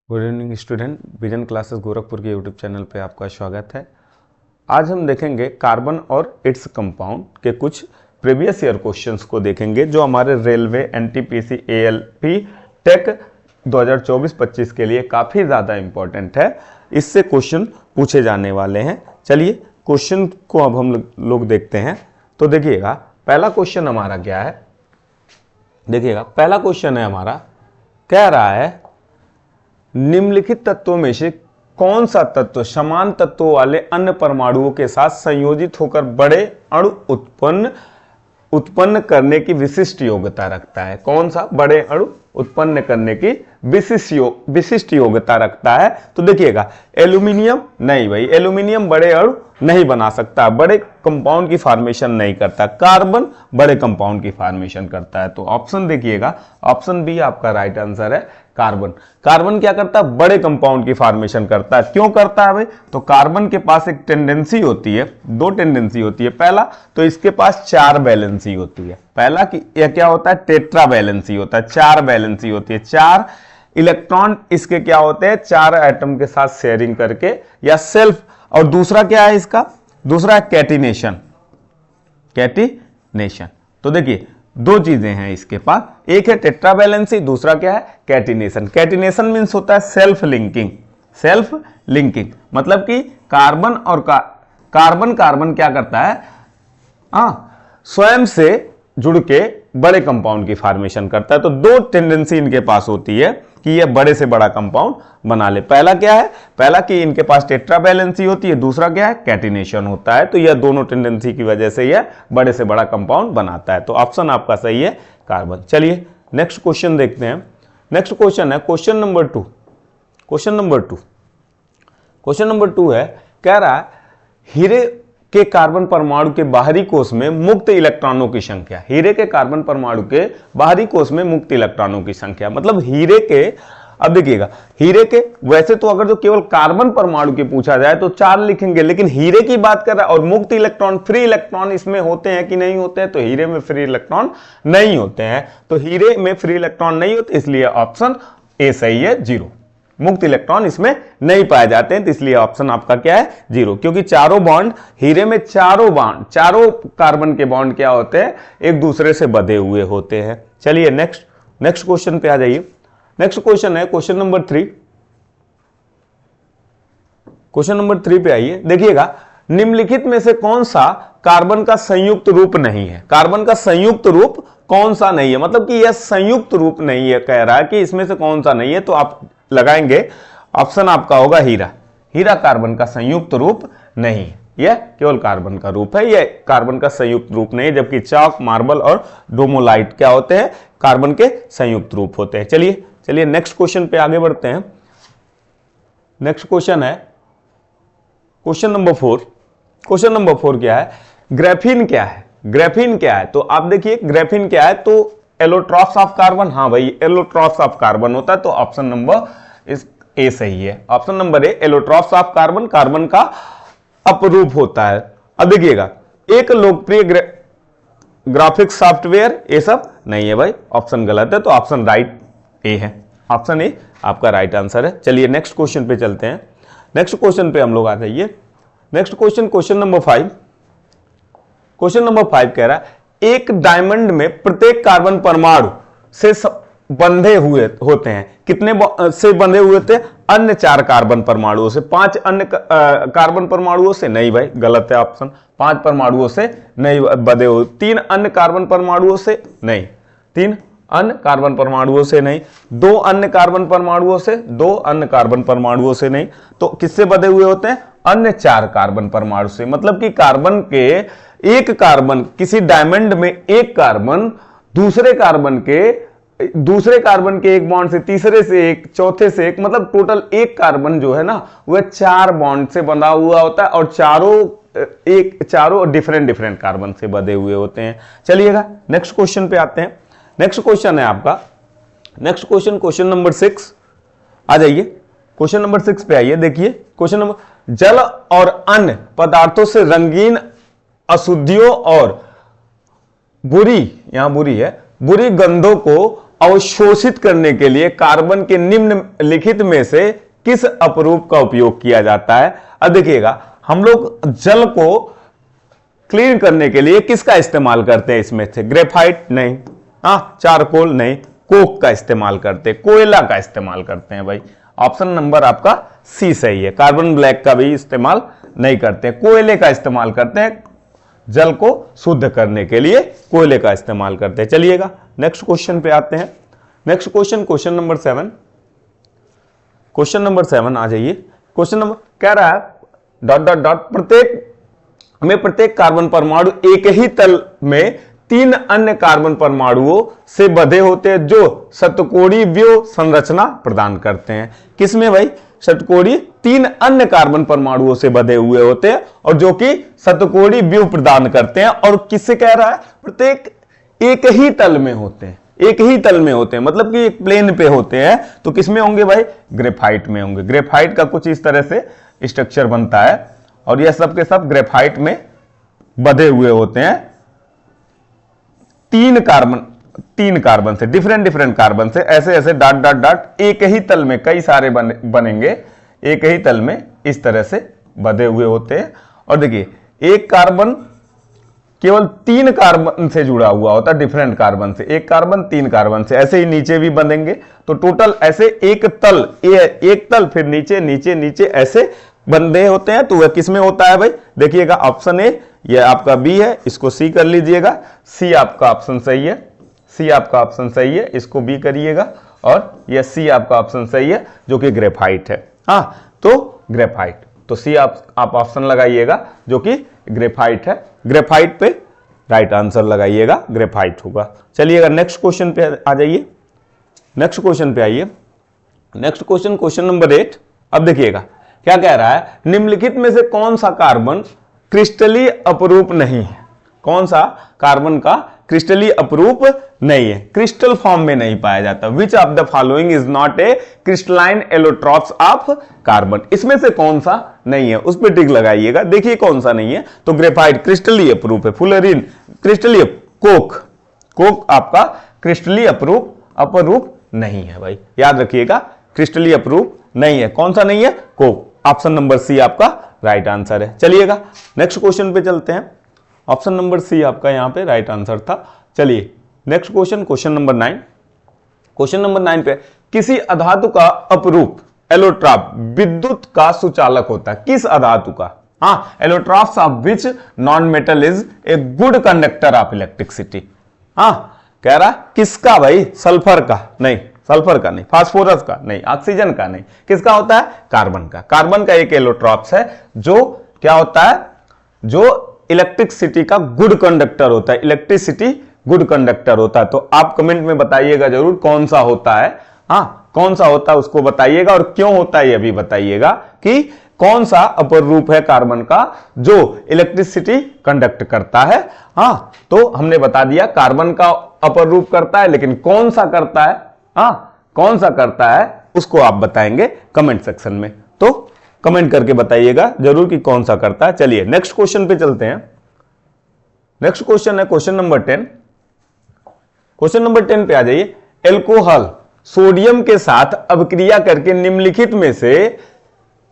Good evening student, vision classes Gorakhpur के YouTube channel पे आपका स्वागत है। आज हम देखेंगे कार्बन और इट्स कंपाउंड के कुछ प्रीवियस ईयर क्वेश्चंस को देखेंगे जो हमारे रेलवे, एनटीपीसी, एएलपी, टेक 2024-25 के लिए काफ़ी ज़्यादा इम्पोर्टेंट है। इससे क्वेश्चन पूछे जाने वाले हैं। चलिए क्वेश्चन को अब हम लोग देखते हैं। तो देखिएगा पहला क्वेश्चन हमारा क्या है। देखिएगा पहला क्वेश्चन है हमारा, कह रहा है निम्नलिखित तत्वों में से कौन सा तत्व समान तत्वों वाले अन्य परमाणुओं के साथ संयोजित होकर बड़े अणु उत्पन्न करने की विशिष्ट योग्यता रखता है। कौन सा बड़े अणु उत्पन्न करने की विशिष्ट योग्यता रखता है। तो देखिएगा एल्यूमिनियम नहीं भाई, एल्यूमिनियम बड़े अणु नहीं बना सकता, बड़े कंपाउंड की फॉर्मेशन नहीं करता। कार्बन बड़े कंपाउंड की फॉर्मेशन करता है। तो ऑप्शन देखिएगा, ऑप्शन बी आपका राइट आंसर है। कार्बन कार्बन क्या करता है? बड़े कंपाउंड की फॉर्मेशन करता है। क्यों करता है भाई? तो कार्बन के पास एक टेंडेंसी होती है, दो टेंडेंसी होती है। पहला तो इसके पास 4 वैलेंसी होती है। पहला कि यह क्या होता है? टेट्रा वैलेंसी होता है, 4 वैलेंसी होती है। 4 इलेक्ट्रॉन इसके क्या होते हैं? 4 एटम के साथ शेयरिंग करके या सेल्फ। और दूसरा क्या है इसका? दूसरा है कैटिनेशन। कैटिनेशन तो देखिए दो चीजें हैं इसके पास, एक है टेट्रा वैलेंसी, दूसरा क्या है? कैटिनेशन। कैटिनेशन मींस होता है सेल्फ लिंकिंग। सेल्फ लिंकिंग मतलब कि कार्बन और कार्बन क्या करता है? स्वयं से जुड़ के बड़े कंपाउंड की फॉर्मेशन करता है। तो दो टेंडेंसी इनके पास होती है कि ये बड़े से बड़ा कंपाउंड बना ले। पहला क्या है? पहला कि इनके पास टेट्रा वैलेंसी होती है, दूसरा क्या है? कैटिनेशन होता है। तो यह दोनों टेंडेंसी की वजह से यह बड़े से बड़ा कंपाउंड बनाता है। तो ऑप्शन आपका सही है, कार्बन। चलिए नेक्स्ट क्वेश्चन देखते हैं। नेक्स्ट क्वेश्चन है क्वेश्चन नंबर 2। क्वेश्चन नंबर 2 है, कह रहा है हीरे के कार्बन परमाणु के बाहरी कोष में मुक्त इलेक्ट्रॉनों की संख्या। हीरे के कार्बन परमाणु के बाहरी कोष में मुक्त इलेक्ट्रॉनों की संख्या मतलब हीरे के, अब देखिएगा हीरे के, वैसे तो अगर जो केवल कार्बन परमाणु के पूछा जाए तो 4 लिखेंगे, लेकिन हीरे की बात कर रहा है और मुक्त इलेक्ट्रॉन, फ्री इलेक्ट्रॉन इसमें होते हैं कि नहीं होते हैं? तो हीरे में फ्री इलेक्ट्रॉन नहीं होते हैं। तो हीरे में फ्री इलेक्ट्रॉन नहीं होते, इसलिए ऑप्शन ए सही है, 0। मुक्त इलेक्ट्रॉन इसमें नहीं पाए जाते हैं, तो इसलिए ऑप्शन आपका क्या है? 0। क्योंकि चारों बॉन्ड हीरे में, चारों कार्बन के बॉन्ड क्या होते हैं? एक दूसरे से बंधे हुए होते हैं। चलिए नेक्स्ट क्वेश्चन पे आ जाइए। नेक्स्ट क्वेश्चन है क्वेश्चन नंबर 3। क्वेश्चन नंबर 3 पे आइए। देखिएगा निम्नलिखित में से कौन सा कार्बन का संयुक्त रूप नहीं है? कार्बन का संयुक्त रूप कौन सा नहीं है? मतलब कि यह संयुक्त रूप नहीं है, कह रहा है कि इसमें से कौन सा नहीं है। तो आप लगाएंगे, ऑप्शन आपका होगा हीरा। हीरा कार्बन का संयुक्त रूप नहीं है, यह केवल कार्बन का रूप है, यह कार्बन का संयुक्त रूप नहीं है। जबकि चॉक, मार्बल और डोमोलाइट क्या होते हैं? कार्बन के संयुक्त रूप होते हैं। चलिए नेक्स्ट क्वेश्चन पे आगे बढ़ते हैं। नेक्स्ट क्वेश्चन है क्वेश्चन नंबर 4। क्वेश्चन नंबर 4 क्या है? ग्रेफीन क्या है? ग्रेफीन क्या है? तो आप देखिए ग्रेफीन क्या है, तो एलोट्रॉप्स ऑफ कार्बन। हाँ भाई, एलोट्रॉप्स ऑफ कार्बन होता है। तो ऑप्शन नंबर ए सही है। Option number A, allotropes of carbon, carbon का अपरूप होता है। अब देखिएगा एक लोकप्रिय ग्राफिक्स सॉफ्टवेयर, ये सब नहीं है भाई, ऑप्शन गलत है। तो ऑप्शन राइट ए है, ऑप्शन ए आपका राइट आंसर है। चलिए नेक्स्ट क्वेश्चन पे चलते हैं। नेक्स्ट क्वेश्चन पे हम लोग आ जाइए। Next question number 5। Question number 5 कह रहा है एक डायमंड में प्रत्येक कार्बन परमाणु से बंधे हुए होते हैं। कितने से बंधे हुए थे? अन्य 4 कार्बन परमाणुओं से। 5 अन्य कार्बन परमाणुओं से नहीं भाई, गलत है ऑप्शन। 5 परमाणुओं से नहीं बंधे हुए। 3 अन्य कार्बन परमाणुओं से नहीं, 3 अन्य कार्बन परमाणुओं से नहीं, 2 अन्य कार्बन परमाणुओं से, 2 अन्य कार्बन परमाणुओं से नहीं। तो किससे बंधे हुए होते हैं? अन्य 4 कार्बन परमाणु से। मतलब कि कार्बन के एक कार्बन, किसी डायमंड में एक कार्बन दूसरे कार्बन के एक बॉन्ड से, तीसरे से एक, चौथे से एक, मतलब टोटल एक कार्बन जो है ना वह 4 बॉन्ड से बंधा हुआ होता है और चारों डिफरेंट कार्बन से बंधे हुए होते हैं। चलिएगा नेक्स्ट क्वेश्चन पे आते हैं। नेक्स्ट क्वेश्चन है आपका, नेक्स्ट क्वेश्चन नंबर 6 आ जाइए। क्वेश्चन नंबर 6 पे आइए। देखिए क्वेश्चन नंबर, जल और अन्य पदार्थों से रंगीन अशुद्धियों और बुरी गंधों को अवशोषित करने के लिए कार्बन के निम्नलिखित में से किस अपरूप का उपयोग किया जाता है? अब देखिएगा, हम लोग जल को क्लीन करने के लिए किसका इस्तेमाल करते हैं? इसमें से ग्रेफाइट नहीं, चारकोल नहीं, कोक का इस्तेमाल करते हैं, कोयला का इस्तेमाल करते हैं भाई। ऑप्शन नंबर आपका सी सही है। कार्बन ब्लैक का भी इस्तेमाल नहीं करते, कोयले का इस्तेमाल करते हैं, जल को शुद्ध करने के लिए कोयले का इस्तेमाल करते हैं। चलिएगा नेक्स्ट क्वेश्चन पे आते हैं। Next question, question number 7। Question number 7 आ जाइए। क्वेश्चन नंबर कह रहा है डॉट डॉट डॉट प्रत्येक कार्बन परमाणु एक ही तल में 3 अन्य कार्बन परमाणुओं से बंधे होते हैं जो षटकोणीय व्यूह संरचना प्रदान करते हैं। किसमें भाई? षटकोणीय 3 अन्य कार्बन परमाणुओं से बंधे हुए होते हैं और जो कि षटकोणीय व्यूह प्रदान करते हैं। और किससे कह रहा है? प्रत्येक एक ही तल में होते हैं, एक ही तल में होते हैं, मतलब कि एक प्लेन पे होते हैं। तो किसमें होंगे भाई? ग्रेफाइट में होंगे। ग्रेफाइट का कुछ इस तरह से स्ट्रक्चर बनता है और यह सब के सब ग्रेफाइट में बंधे हुए होते हैं। 3 कार्बन से, डिफरेंट कार्बन से ऐसे ऐसे डॉट डॉट डॉट एक ही तल में कई सारे बनेंगे, एक ही तल में इस तरह से बंधे हुए होते हैं। और देखिए, एक कार्बन केवल 3 कार्बन से जुड़ा हुआ होता है, डिफरेंट कार्बन से। एक कार्बन 3 कार्बन से, ऐसे ही नीचे भी बंधेंगे। तो टोटल ऐसे एक तल फिर नीचे नीचे नीचे ऐसे बंधे होते हैं। तो वह किसमें होता है भाई? देखिएगा, ऑप्शन ए ये आपका बी है, इसको सी कर लीजिएगा। सी आपका ऑप्शन सही है, सी आपका ऑप्शन सही है, इसको बी करिएगा। और यह सी आपका ऑप्शन सही है जो कि ग्रेफाइट है। तो ग्रेफाइट, तो सी आप ऑप्शन लगाइएगा जो कि ग्रेफाइट है। ग्रेफाइट पे राइट आंसर लगाइएगा, ग्रेफाइट होगा। चलिएगा नेक्स्ट क्वेश्चन पे आ जाइए। नेक्स्ट क्वेश्चन पे आइए। Next question, question number 8। अब देखिएगा क्या कह रहा है? निम्नलिखित में से कौन सा कार्बन क्रिस्टलीय अपरूप नहीं है? कौन सा कार्बन का क्रिस्टलीय अपरूप नहीं है, क्रिस्टल फॉर्म में नहीं पाया जाता? Which of the following is not a crystalline allotropes of carbon? इसमें से कौन सा नहीं है, उस पर टिक लगाइएगा। देखिए कौन सा नहीं है। तो ग्रेफाइट क्रिस्टलीय अपरूप है, फुलरिन क्रिस्टलीय, कोक आपका क्रिस्टलीय अपरूप नहीं है भाई, याद रखिएगा, क्रिस्टलीय अपरूप नहीं है। कौन सा नहीं है? कोक। ऑप्शन नंबर सी आपका राइट आंसर है। चलिएगा नेक्स्ट क्वेश्चन पे चलते हैं। ऑप्शन नंबर सी आपका यहां पे राइट आंसर था। चलिए next question, question number 9। Question number 9 पे, किसी अधातु का अपरूप एलोट्रॉप विद्युत का सुचालक होता है। किस अधातु का? Allotropes of which non metal is a good conductor of electricity. कह रहा किसका भाई? सल्फर का नहीं, सल्फर का नहीं, फास्फोरस का नहीं, ऑक्सीजन का नहीं, किसका होता है? कार्बन का। कार्बन का एक एलोट्रॉप्स है जो क्या होता है? जो इलेक्ट्रिसिटी का गुड कंडक्टर होता है, इलेक्ट्रिसिटी गुड कंडक्टर होता है। तो आप कमेंट में बताइएगा जरूर कौन सा होता है। कौन सा होता है उसको बताइएगा, और क्यों होता है यह भी बताइएगा कि कौन सा अपर रूप है कार्बन का जो इलेक्ट्रिसिटी कंडक्ट करता है। तो हमने बता दिया कार्बन का अपर रूप करता है, लेकिन कौन सा करता है? कौन सा करता है उसको आप बताएंगे कमेंट सेक्शन में। तो कमेंट करके बताइएगा जरूर कि कौन सा करता है। चलिए नेक्स्ट क्वेश्चन पे चलते हैं। नेक्स्ट क्वेश्चन है क्वेश्चन नंबर 10। क्वेश्चन नंबर 10 पे आ जाइए। एल्कोहल सोडियम के साथ अभिक्रिया करके निम्नलिखित में से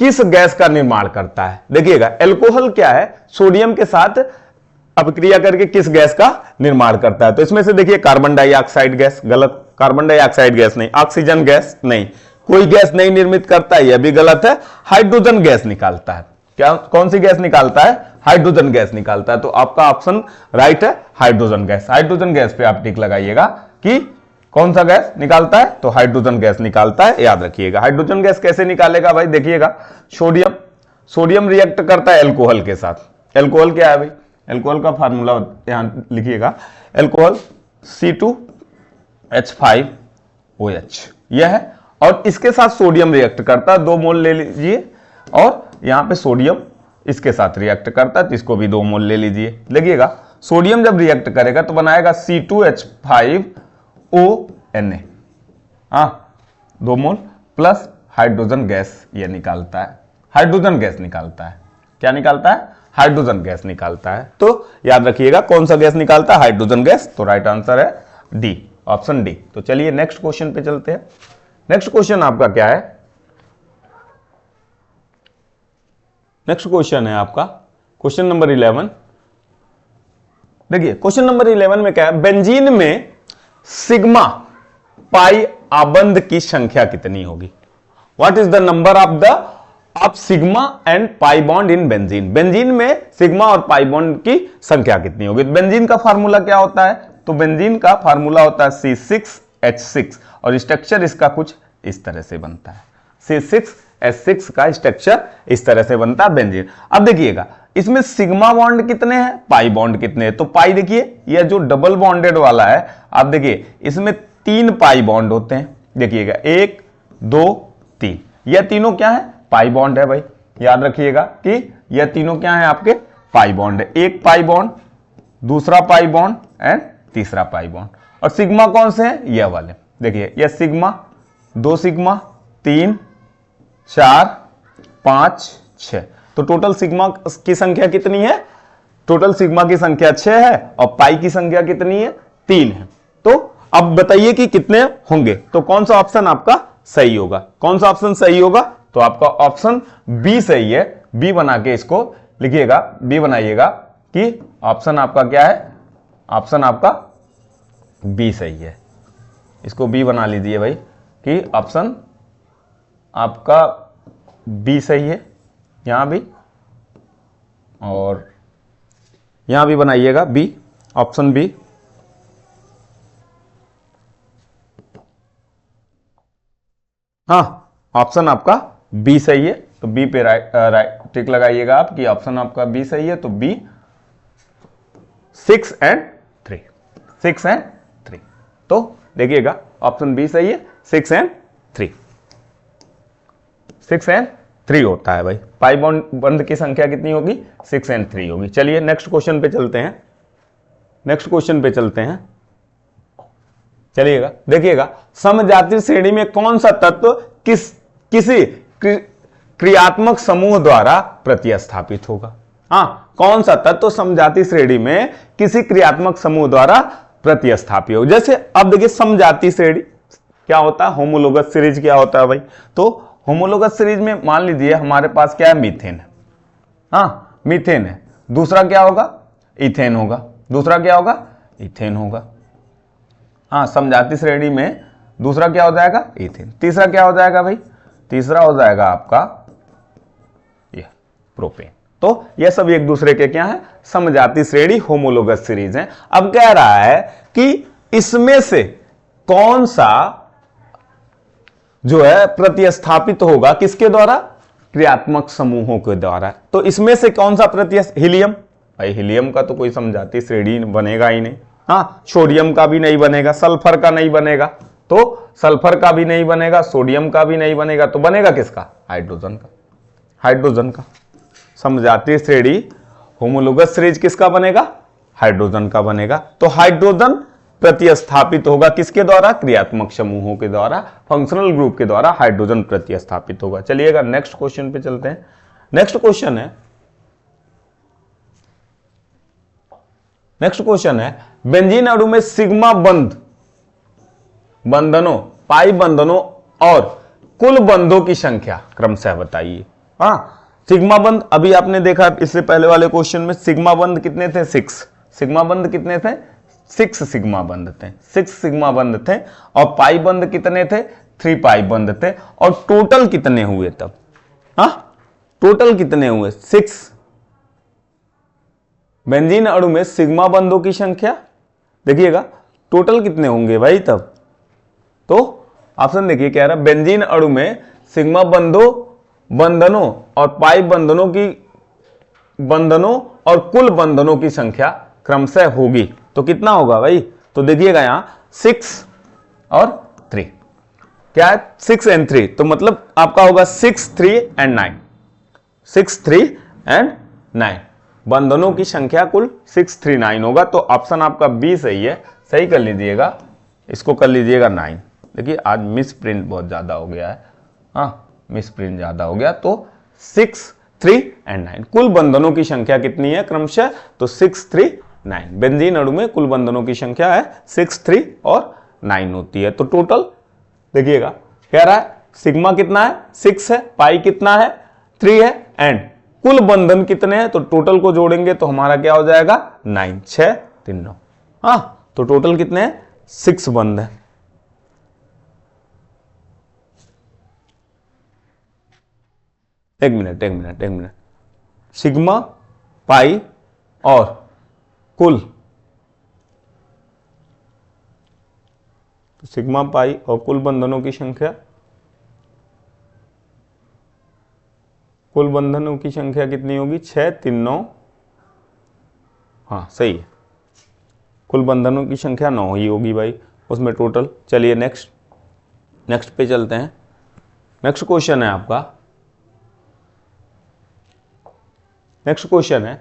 किस गैस का निर्माण करता है? देखिएगा, एल्कोहल क्या है? सोडियम के साथ अभिक्रिया करके किस गैस का निर्माण करता है? तो इसमें से देखिए, कार्बन डाइऑक्साइड गैस, गलत, कार्बन डाइऑक्साइड गैस नहीं, ऑक्सीजन गैस नहीं, कोई गैस नहीं निर्मित करता है, यह भी गलत है। हाइड्रोजन गैस निकालता है। क्या, कौन सी गैस निकालता है? हाइड्रोजन गैस निकालता है। तो आपका ऑप्शन राइट है, हाइड्रोजन गैस। हाइड्रोजन गैस पे आप टिक लगाइएगा कि कौन सा गैस निकालता है? तो हाइड्रोजन गैस निकालता है, याद रखिएगा। हाइड्रोजन गैस कैसे निकालेगा भाई? देखिएगा, सोडियम रिएक्ट करता है एल्कोहल के साथ। एल्कोहल क्या है भाई? एल्कोहल का फार्मूला यहां लिखिएगा, एल्कोहल C2H5OH यह है, और इसके साथ सोडियम रिएक्ट करता है, 2 मोल ले लीजिए, और यहां पे सोडियम इसके साथ रिएक्ट करता है, तो इसको भी 2 मोल ले लीजिए। देखिएगा, सोडियम जब रिएक्ट करेगा तो बनाएगा C2H5ONa, 2 मोल प्लस हाइड्रोजन गैस ये निकालता है, हाइड्रोजन गैस निकालता है। क्या निकालता है? हाइड्रोजन गैस निकालता है। तो याद रखिएगा कौन सा गैस निकालता है? Hydrogen gas. तो राइट आंसर है डी, ऑप्शन डी। तो चलिए नेक्स्ट क्वेश्चन पे चलते हैं। नेक्स्ट क्वेश्चन आपका क्या है? नेक्स्ट क्वेश्चन है आपका क्वेश्चन नंबर 11। देखिए क्वेश्चन नंबर 11 में क्या है, बेंजीन में सिग्मा पाई आबंध की संख्या कितनी होगी? What is the number of sigma and pi bond in benzene? Benzene में सिग्मा और पाई बॉन्ड की संख्या कितनी होगी? बेंजीन का फार्मूला क्या होता है? तो बेंजीन का फार्मूला होता है C6H6 और स्ट्रक्चर इसका कुछ इस तरह से बनता है। C6H6 का स्ट्रक्चर इस तरह से बनता है बेंजीन। अब देखिएगा इसमें सिग्मा बॉन्ड कितने हैं, पाई बॉन्ड कितने हैं? तो पाई देखिए यह जो डबल बॉन्डेड वाला है, आप देखिए इसमें 3 पाई बॉन्ड होते हैं। देखिएगा 1 2 3, यह तीनों क्या है? पाई बॉन्ड है भाई। याद रखिएगा कि यह तीनों क्या है? आपके पाई बॉन्ड है। एक पाई बॉन्ड, दूसरा पाई बॉन्ड एंड तीसरा पाई बॉन्ड। और सिग्मा कौन से हैं? यह वाले। देखिए यह सिग्मा, 2 सिग्मा, 3 4 5 6। तो टोटल सिग्मा की संख्या कितनी है? टोटल सिग्मा की संख्या 6 है और पाई की संख्या कितनी है? 3 है। तो अब बताइए कि कितने होंगे? तो कौन सा ऑप्शन आपका सही होगा? कौन सा ऑप्शन सही होगा? तो आपका ऑप्शन बी सही है। बी बना के इसको लिखिएगा, बी बनाइएगा कि ऑप्शन आपका क्या है? ऑप्शन आपका बी सही है। इसको बी बना लीजिए भाई कि ऑप्शन आपका बी सही है, यहां भी और यहां भी बनाइएगा बी, ऑप्शन बी। हाँ, ऑप्शन आपका बी सही है। तो बी पे राइट टिक लगाइएगा आप कि ऑप्शन आपका बी सही है। तो बी 6 and 3, 6 and 3। तो देखिएगा ऑप्शन बी सही है, 6 and 3, 6 and 3 होता है भाई। पाई बॉन्ड की संख्या कितनी होगी? 6 and 3 होगी। चलिए नेक्स्ट क्वेश्चन पे चलते हैं। नेक्स्ट क्वेश्चन पे चलते हैं, चलिएगा देखिएगा समजातीय श्रेणी में कौन सा तत्व किसी क्रियात्मक समूह द्वारा प्रतिस्थापित होगा? हाँ, कौन सा तत्व समजातीय श्रेणी में किसी क्रियात्मक समूह द्वारा प्रतिस्थापित होगा? जैसे अब देखिए समजातीय श्रेणी क्या होता है? होमोलोगस सीरीज क्या होता है भाई? तो होमोलोगस सीरीज में मान लीजिए हमारे पास क्या है? मीथेन है। हाँ, मीथेन है। दूसरा क्या होगा? इथेन होगा। दूसरा क्या होगा? इथेन होगा। हाँ, समजातीय श्रेणी में दूसरा क्या हो जाएगा? इथेन। तीसरा क्या हो जाएगा भाई? तीसरा हो जाएगा आपका यह प्रोपेन। तो यह सब एक दूसरे के क्या है? समजातीय श्रेणी, होमोलोगस सीरीज है। अब कह रहा है कि इसमें से कौन सा जो है प्रतिस्थापित होगा किसके द्वारा? क्रियात्मक समूहों के द्वारा। तो इसमें से कौन सा हीलियम? भाई हीलियम का तो कोई समजातीय श्रेणी बनेगा ही नहीं। हाँ, सोडियम का भी नहीं बनेगा, सल्फर का नहीं बनेगा, तो सल्फर का भी नहीं बनेगा, सोडियम का भी नहीं बनेगा, तो बनेगा किसका? हाइड्रोजन का। हाइड्रोजन का समजातीय श्रेणी, होमोलोगस सीरीज किसका बनेगा? हाइड्रोजन का बनेगा। तो हाइड्रोजन प्रतिस्थापित होगा किसके द्वारा? क्रियात्मक समूहों के द्वारा, फंक्शनल ग्रुप के द्वारा हाइड्रोजन प्रतिस्थापित होगा। चलिएगा नेक्स्ट क्वेश्चन पे चलते हैं। नेक्स्ट क्वेश्चन है बेंजीन अणु में सिग्मा बंधनों, पाई बंधनों और कुल बंधों की संख्या क्रमशः बताइए। हाँ, सिग्मा बंध अभी आपने देखा इससे पहले वाले क्वेश्चन में सिग्मा बंध कितने थे? 6। सिग्मा बंध कितने थे? 6 सिग्मा बंध थे। 6 सिग्मा बंध थे। और पाई बंध कितने थे? 3 पाई बंध थे। और टोटल कितने हुए तब? हाँ, टोटल कितने हुए? 6। बेंजीन अणु में सिग्मा बंधों की संख्या देखिएगा टोटल कितने होंगे भाई तब? तो ऑप्शन देखिए क्या रहा? बेंजीन अणु में सिग्मा बंधनों और पाई बंधनों और कुल बंधनों की संख्या क्रमशः होगी। तो कितना होगा भाई? तो देखिएगा यहां 6 और 3 क्या है? 6 and 3। तो मतलब आपका होगा 6 3 and 9, 6 3 and 9। बंधनों की संख्या कुल 6 3 9 होगा। तो ऑप्शन आपका बी सही है। सही कर लीजिएगा, इसको कर लीजिएगा 9। देखिए आज मिस प्रिंट बहुत ज्यादा हो गया है। हाँ, मिस प्रिंट ज्यादा हो गया। तो 6 3 and 9 कुल बंधनों की संख्या कितनी है क्रमशः? तो 6 3 9। बेंजीन अणु में कुल बंधनों की संख्या है 6 3 और 9 होती है। तो टोटल देखिएगा कह रहा है सिग्मा कितना है 6 है, पाई कितना है 3 है, एंड कुल बंधन कितने हैं, तो टोटल को जोड़ेंगे तो हमारा क्या हो जाएगा 9, 6 3 9। हाँ, तो टोटल कितने हैं 6 बंध है। एक मिनट, सिग्मा पाई और कुल, तो सिग्मा पाई और कुल बंधनों की संख्या, कुल बंधनों की संख्या कितनी होगी 6 3 9। हाँ सही है, कुल बंधनों की संख्या 9 ही होगी भाई उसमें टोटल। चलिए नेक्स्ट पे चलते हैं। नेक्स्ट क्वेश्चन है आपका, नेक्स्ट क्वेश्चन है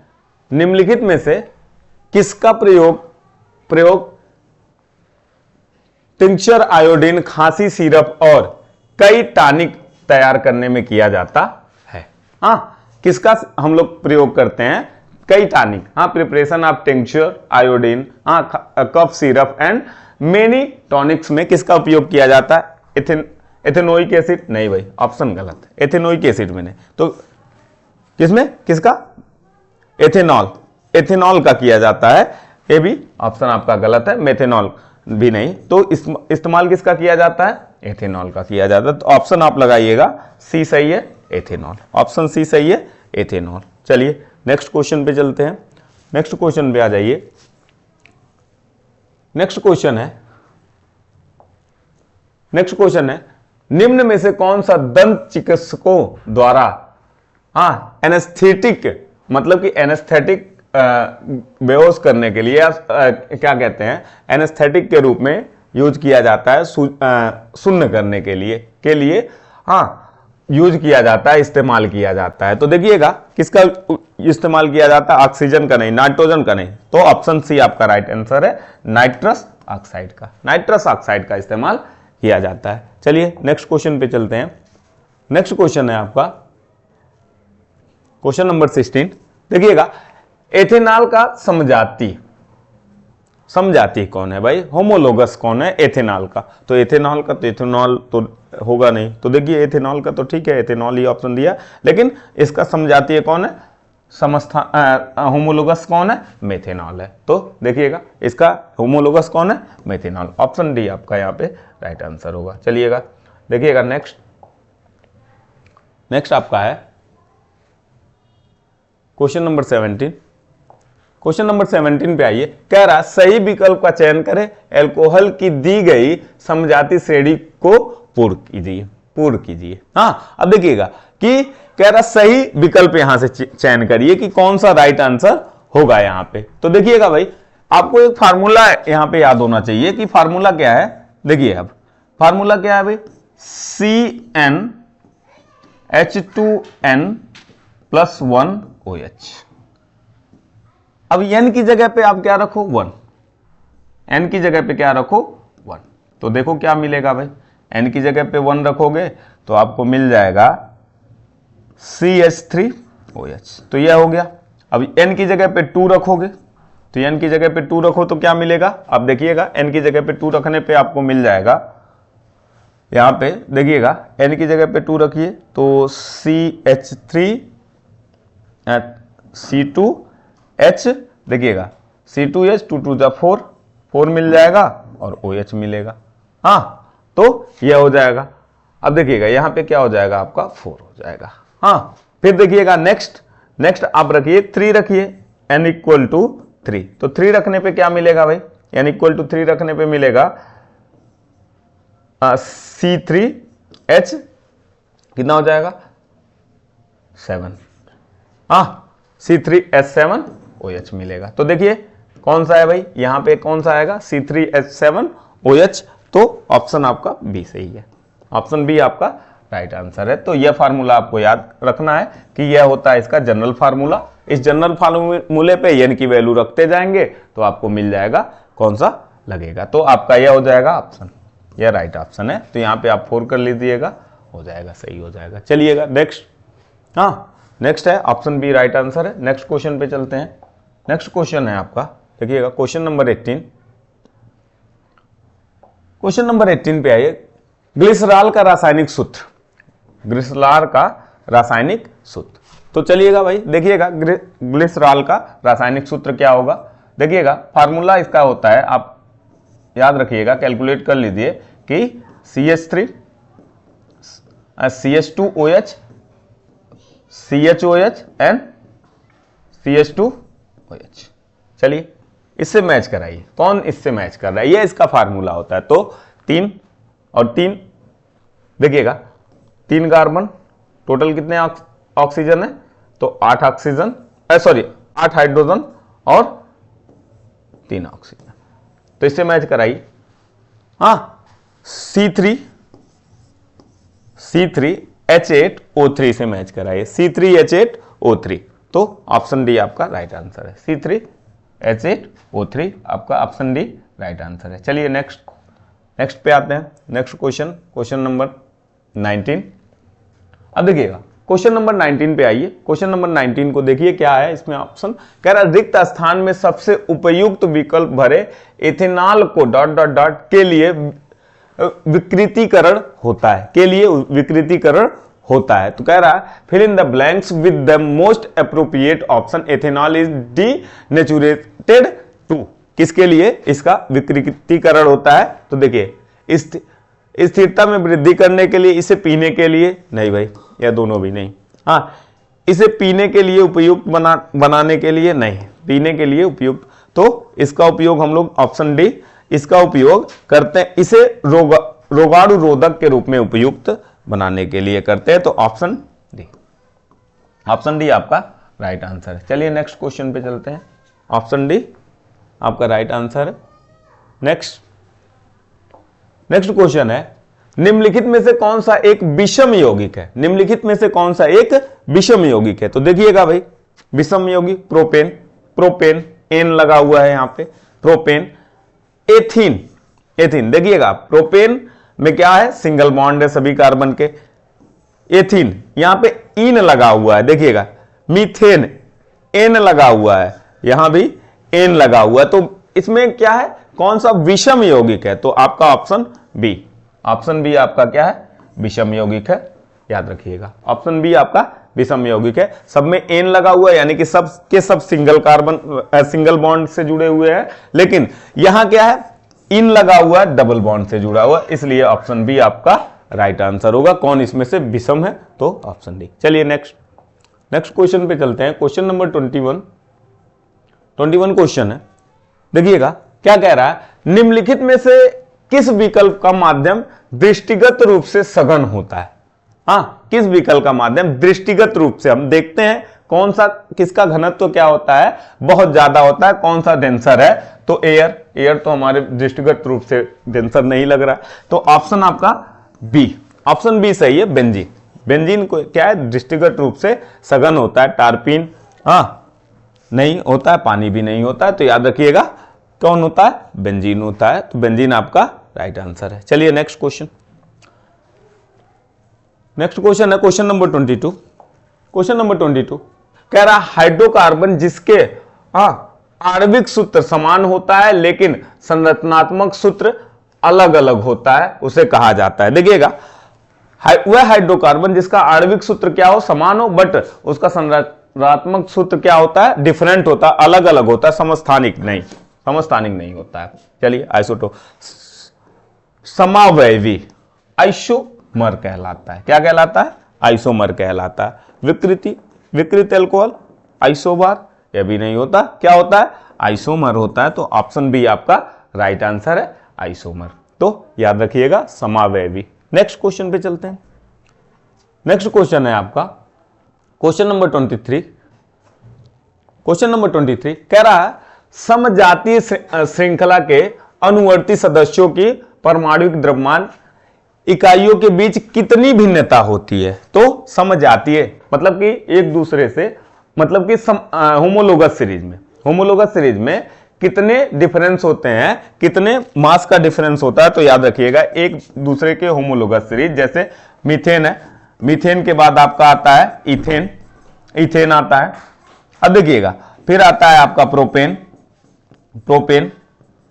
निम्नलिखित में से किसका प्रयोग टिंचर आयोडीन, खांसी सिरप और कई टॉनिक तैयार करने में किया जाता है। हाँ, किसका हम लोग प्रयोग करते हैं, कई टॉनिक। हाँ, प्रिपरेशन ऑफ टिंचर आयोडीन, हाँ cough syrup and many tonics में किसका उपयोग किया जाता है, एथेनोइक एसिड। नहीं भाई, ऑप्शन गलत है, एथेनोइक एसिड में नहीं, तो किसमें, किसका, एथेनॉल का किया जाता है। ये भी ऑप्शन आपका गलत है, मेथेनॉल भी नहीं। तो इस्तेमाल किसका किया जाता है, एथेनॉल का किया जाता है। तो ऑप्शन आप लगाइएगा सी सही है, एथेनॉल। ऑप्शन सी सही है, एथेनॉल। चलिए नेक्स्ट क्वेश्चन पे चलते हैं। नेक्स्ट क्वेश्चन पे आ जाइए। नेक्स्ट क्वेश्चन है निम्न में से कौन सा दंत चिकित्सकों द्वारा, हाँ एनेस्थेटिक, मतलब कि एनेस्थेटिक बेहोश करने के लिए क्या कहते हैं, एनेस्थेटिक के रूप में यूज किया जाता है, शून्य करने के लिए हाँ यूज किया जाता है, इस्तेमाल किया जाता है। तो देखिएगा किसका इस्तेमाल किया जाता है, ऑक्सीजन का नहीं, नाइट्रोजन का नहीं। तो ऑप्शन सी आपका राइट आंसर है, नाइट्रस ऑक्साइड का। नाइट्रस ऑक्साइड का इस्तेमाल किया जाता है। चलिए नेक्स्ट क्वेश्चन पे चलते हैं। नेक्स्ट क्वेश्चन है आपका क्वेश्चन नंबर 16। देखिएगा एथेनॉल का समजाती कौन है भाई, होमोलोगस कौन है एथेनॉल का। तो एथेनॉल का तो एथेनॉल तो होगा नहीं, तो देखिए एथेनॉल का तो ठीक है, एथेनॉल ही ऑप्शन दिया, लेकिन इसका समजातीय कौन है, होमोलोगस कौन है, मेथेनॉल है। तो देखिएगा इसका होमोलोगस कौन है, मेथेनॉल। ऑप्शन डी आपका यहाँ पे राइट आंसर होगा। चलिएगा देखिएगा नेक्स्ट आपका है क्वेश्चन नंबर 17। क्वेश्चन नंबर 17 पे आइए। कह रहा सही विकल्प का चयन करें, अल्कोहल की दी गई समजाती श्रेणी को पूर्ण कीजिए। हाँ, अब देखिएगा कि कह रहा सही विकल्प यहां से चयन करिए कि कौन सा राइट आंसर होगा यहां पे। तो देखिएगा भाई, आपको एक फार्मूला यहां पे याद होना चाहिए कि फार्मूला क्या है। देखिए अब फार्मूला क्या है भाई, CnH2n+1OH। अब n की जगह पे आप क्या रखो 1, n की जगह पे क्या रखो 1। तो देखो क्या मिलेगा भाई, n की जगह पे 1 रखोगे तो आपको मिल जाएगा CH3OH। तो यह हो गया। अब n की जगह पे 2 रखोगे, तो n की जगह पे 2 रखो तो क्या मिलेगा, अब देखिएगा n की जगह पे 2 रखने पे आपको मिल जाएगा, यहां पे देखिएगा n की जगह पे 2 रखिए तो C2H, देखिएगा C2H 2 2 जा 4 मिल जाएगा और OH मिलेगा। हाँ, तो यह हो जाएगा। अब देखिएगा यहां पे क्या हो जाएगा, आपका 4 हो जाएगा। हाँ, फिर देखिएगा नेक्स्ट आप रखिए 3 रखिए, n = 3। तो 3 रखने पे क्या मिलेगा भाई, n = 3 रखने पे मिलेगा C3H कितना हो जाएगा 7। हाँ, C3H7OH मिलेगा। तो देखिए कौन सा है भाई, यहां पे कौन सा आएगा C3H7OH। तो ऑप्शन आपका बी सही है, ऑप्शन बी आपका राइट आंसर है। तो यह फार्मूला आपको याद रखना है कि यह होता है इसका जनरल फार्मूला। इस जनरल फार्मूले पे n की वैल्यू रखते जाएंगे तो आपको मिल जाएगा कौन सा लगेगा। तो आपका यह हो जाएगा ऑप्शन, यह राइट ऑप्शन है। तो यहां पे आप 4 कर लीजिएगा, हो जाएगा, सही हो जाएगा। चलिएगा नेक्स्ट है ऑप्शन बी राइट आंसर है। नेक्स्ट क्वेश्चन पे चलते हैं। नेक्स्ट क्वेश्चन है आपका, देखिएगा क्वेश्चन नंबर 18। क्वेश्चन नंबर 18 पे आइए, ग्लिसरॉल का रासायनिक सूत्र। ग्लिसरॉल का रासायनिक सूत्र, तो चलिएगा भाई देखिएगा ग्लिसरॉल का रासायनिक सूत्र क्या होगा। देखिएगा फार्मूला इसका होता है, आप याद रखिएगा, कैलकुलेट कर लीजिए कि CH3 CH2OH CHOH and CH2OH। चलिए इससे मैच कराइए, कौन इससे मैच कर रहा है, ये इसका फार्मूला होता है। तो 3 और 3, देखिएगा 3 कार्बन, टोटल कितने ऑक्सीजन है, तो 8 ऑक्सीजन, सॉरी 8 हाइड्रोजन और 3 ऑक्सीजन, तो इससे मैच कराइए। हाँ, C3H8O3 से मैच कराइए, C3H8O3, तो ऑप्शन डी आपका राइट आंसर है। C3H8O3 आपका ऑप्शन डी राइट आंसर है। चलिए नेक्स्ट पे आते हैं। Next question number 19। अब देखिएगा क्वेश्चन नंबर 19 पे आइए। क्वेश्चन नंबर 19 को देखिए क्या है इसमें ऑप्शन, कह रहा है रिक्त स्थान में सबसे उपयुक्त विकल्प भरे इथेनॉल को ... के लिए विकृतीकरण होता है, के लिए विकृतीकरण होता है। तो कह रहा है fill in the blanks with the most appropriate option, ethanol is denatured to. किसके लिए इसका विकृतीकरण होता है, तो देखिए स्थिरता में वृद्धि करने के लिए, इसे पीने के लिए नहीं भाई, या दोनों भी नहीं। हाँ, इसे पीने के लिए उपयुक्त बनाने के लिए नहीं, पीने के लिए उपयुक्त, तो इसका उपयोग हम लोग ऑप्शन डी इसका उपयोग करते हैं, इसे रोगाणु रोधक के रूप में उपयुक्त बनाने के लिए करते हैं, तो ऑप्शन डी आपका राइट आंसर है। चलिए नेक्स्ट क्वेश्चन पे चलते हैं, ऑप्शन डी आपका राइट आंसर है। नेक्स्ट क्वेश्चन है, निम्नलिखित में से कौन सा एक विषम यौगिक है, निम्नलिखित में से कौन सा एक विषम यौगिक है, तो देखिएगा भाई विषम यौगिक प्रोपेन एन लगा हुआ है यहां पे, प्रोपेन, एथीन देखिएगा प्रोपेन में क्या है, सिंगल बॉन्ड है सभी कार्बन के, एथीन यहां पे इन लगा हुआ है, देखिएगा मीथेन एन लगा हुआ है, यहां भी एन लगा हुआ है, तो इसमें क्या है, कौन सा विषम यौगिक है, तो आपका ऑप्शन बी आपका क्या है, विषम यौगिक है, याद रखिएगा ऑप्शन बी आपका विषम यौगिक है। सब में एन लगा हुआ है, यानी कि सब के सब सिंगल बॉन्ड से जुड़े हुए हैं, लेकिन यहां क्या है, इन लगा हुआ है, डबल बॉन्ड से जुड़ा हुआ, इसलिए ऑप्शन बी आपका राइट आंसर होगा। कौन इसमें से विषम है, तो ऑप्शन डी। चलिए नेक्स्ट क्वेश्चन पे चलते हैं। क्वेश्चन नंबर 21 क्वेश्चन है, देखिएगा क्या कह रहा है, निम्नलिखित में से किस विकल्प का माध्यम दृष्टिगत रूप से सघन होता है। हाँ, किस विकल्प का माध्यम दृष्टिगत रूप से, हम देखते हैं कौन सा, किसका घनत्व तो क्या होता है, बहुत ज्यादा होता है, कौन सा डेंसर है, तो एयर तो हमारे दृष्टिगत रूप से डेंसर नहीं लग रहा, तो ऑप्शन आपका बी, ऑप्शन बी सही है, बेंजीन को क्या है, दृष्टिगत रूप से सघन होता है, टारपीन नहीं होता है, पानी भी नहीं होता है, तो याद रखिएगा कौन होता है, बेंजीन होता है, तो बेंजीन आपका राइट आंसर है। चलिए नेक्स्ट क्वेश्चन है क्वेश्चन नंबर 22। क्वेश्चन नंबर 22 कह रहा हाइड्रोकार्बन जिसके आणविक सूत्र समान होता है लेकिन संरचनात्मक सूत्र अलग अलग होता है, उसे कहा जाता है। देखिएगा वह हाइड्रोकार्बन जिसका आणविक सूत्र क्या हो, समान हो, बट उसका संरचनात्मक सूत्र क्या होता है, डिफरेंट होता है, अलग अलग होता है, समस्थानिक नहीं होता है। चलिए आइसोटोप समावयवी आइसोमर कहलाता है, क्या कहलाता है, आइसोमर कहलाता है। विकृत अल्कोहल आइसोबार, यह भी नहीं होता, क्या होता है, आइसोमर होता है, तो ऑप्शन बी आपका राइट आंसर है, आइसोमर, तो याद रखिएगा समावयवी। नेक्स्ट क्वेश्चन पे चलते हैं। नेक्स्ट क्वेश्चन है आपका क्वेश्चन नंबर 23। क्वेश्चन नंबर 23 कह रहा है समजातीय श्रृंखला के अनुवर्ती सदस्यों की परमाणुिक द्रव्यमान इकाइयों के बीच कितनी भिन्नता होती है, तो समजातीय मतलब कि एक दूसरे से, मतलब कि होमोलोगस सीरीज में कितने डिफरेंस होते हैं, कितने मास का डिफरेंस होता है, तो याद रखिएगा एक दूसरे के होमोलोगस सीरीज, जैसे मीथेन है, मीथेन के बाद आपका आता है इथेन आता है। अब देखिएगा फिर आता है आपका प्रोपेन,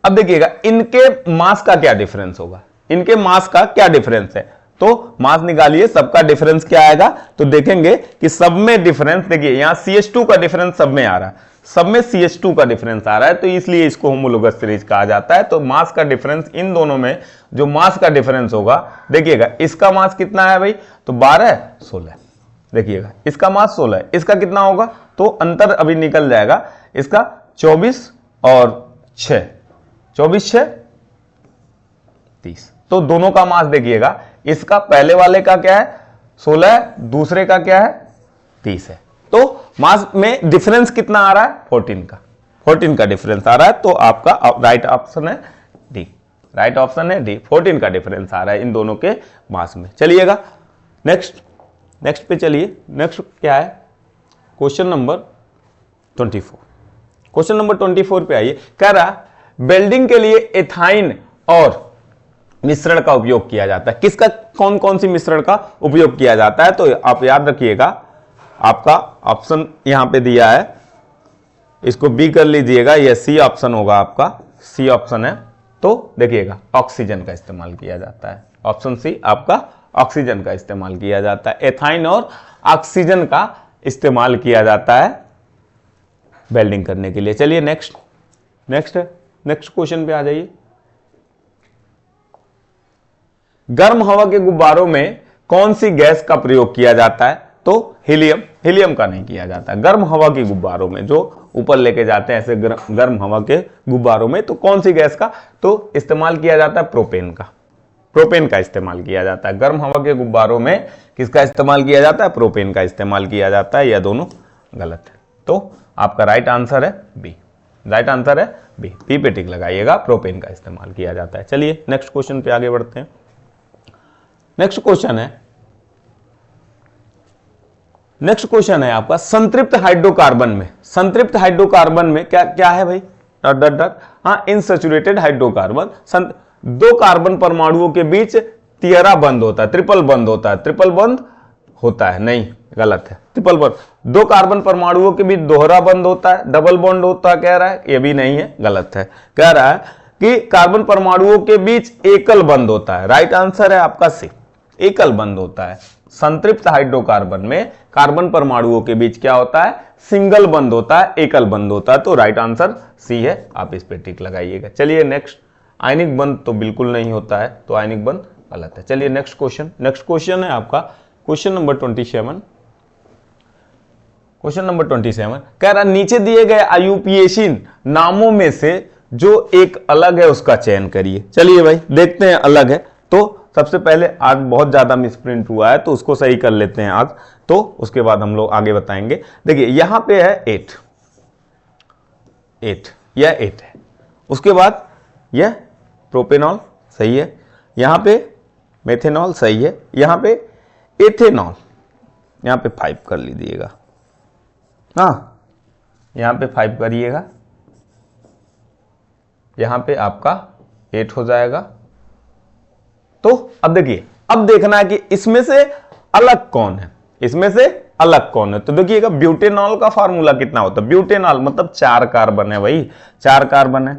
अब देखिएगा इनके मास का क्या डिफरेंस होगा, इनके मास का क्या डिफरेंस है, तो मास निकालिए, सबका डिफरेंस क्या आएगा, तो देखेंगे कि सब में डिफरेंस, देखिए यहां CH2 का डिफरेंस सब में आ रहा है, सब में CH2 का डिफरेंस आ रहा है, तो इसलिए इसको होमोलोगस सीरीज कहा जाता है। तो मास का डिफरेंस इन दोनों में जो मास का डिफरेंस होगा, देखिएगा इसका मास कितना है भाई, तो 12 16, देखिएगा इसका मास 16 है, इसका कितना होगा, तो अंतर अभी निकल जाएगा, इसका 24 और 6, 24 6 30, तो दोनों का मास देखिएगा, इसका पहले वाले का क्या है 16 है, दूसरे का क्या है 30 है, तो मास में डिफरेंस कितना आ रहा है 14 का डिफरेंस आ रहा है, तो आपका राइट ऑप्शन है डी, राइट ऑप्शन है डी, 14 का डिफरेंस आ रहा है इन दोनों के मास में। चलिएगा नेक्स्ट पे चलिए, नेक्स्ट क्या है, क्वेश्चन नंबर 24, क्वेश्चन नंबर 24 पे आइए, कह रहा वेल्डिंग के लिए एथाइन और मिश्रण का उपयोग किया जाता है, किसका कौन कौन सी मिश्रण का उपयोग किया जाता है, तो आप याद रखिएगा, आपका ऑप्शन यहां पे दिया है, इसको बी कर लीजिएगा, यह सी ऑप्शन होगा आपका, सी ऑप्शन है, तो देखिएगा ऑक्सीजन का इस्तेमाल किया जाता है, ऑप्शन सी आपका ऑक्सीजन का इस्तेमाल किया जाता है, एथाइन और ऑक्सीजन का इस्तेमाल किया जाता है वेल्डिंग करने के लिए। चलिए नेक्स्ट क्वेश्चन पे आ जाइए, गर्म हवा के गुब्बारों में कौन सी गैस का प्रयोग किया जाता है, तो हीलियम का नहीं किया जाता। गर्म हवा के गुब्बारों में जो ऊपर लेके जाते हैं ऐसे गर्म हवा के गुब्बारों में, तो कौन सी गैस का तो इस्तेमाल किया जाता है, प्रोपेन का इस्तेमाल किया जाता है। गर्म हवा के गुब्बारों में किसका इस्तेमाल किया जाता है, प्रोपेन का इस्तेमाल किया जाता है, यह दोनों गलत है, तो आपका राइट आंसर है बी, राइट आंसर है बी पे टिक लगाइएगा, प्रोपेन का इस्तेमाल किया जाता है। चलिए नेक्स्ट क्वेश्चन पे आगे बढ़ते हैं। नेक्स्ट क्वेश्चन है आपका संतृप्त हाइड्रोकार्बन में क्या क्या है भाई, डॉट डॉट डॉट, हाँ इनसैचुरेटेड हाइड्रोकार्बन, दो कार्बन परमाणुओं के बीच तियरा बंद होता है, ट्रिपल बंद होता है, ट्रिपल बंद होता है, नहीं गलत है, ट्रिपल बंद, दो कार्बन परमाणुओं के बीच दोहरा बंद होता है, डबल बॉन्ड होता है, कह रहा है ये भी नहीं है, गलत है, कह रहा है कि कार्बन परमाणुओं के बीच एकल बंद होता है, राइट आंसर है आपका सी, एकल बंद होता है। संतृप्त हाइड्रोकार्बन में कार्बन परमाणुओं के बीच क्या होता है, सिंगल बंद होता है, एकल बंद होता है, तो राइट आंसर सी है, आप इस पे टिक लगाइएगा। चलिए नेक्स्ट, आयनिक बंद तो बिल्कुल नहीं होता है, तो आयनिक बंद गलत है। चलिए नेक्स्ट क्वेश्चन है आपका क्वेश्चन नंबर 27, क्वेश्चन नंबर 27 कह रहा नीचे दिए गए आयुपीएसिन नामों में से जो एक अलग है उसका चयन करिए। चलिए भाई देखते हैं अलग है, तो सबसे पहले आज बहुत ज्यादा मिसप्रिंट हुआ है तो उसको सही कर लेते हैं आज, तो उसके बाद हम लोग आगे बताएंगे। देखिए यहां पे है 8, यह 8 है, उसके बाद यह प्रोपेनॉल सही है, यहां पे मेथेनॉल सही है, यहां पे एथेनॉल, यहां पे 5 कर लीजिएगा, हाँ यहां पे 5 करिएगा, यहां पे आपका 8 हो जाएगा। तो अब देखिए, अब देखना है कि इसमें से अलग कौन है, इसमें से अलग कौन है, तो देखिएगा ब्यूटेनॉल का फार्मूला कितना होता है, ब्यूटेनॉल मतलब 4 कार्बन है भाई, 4 कार्बन है,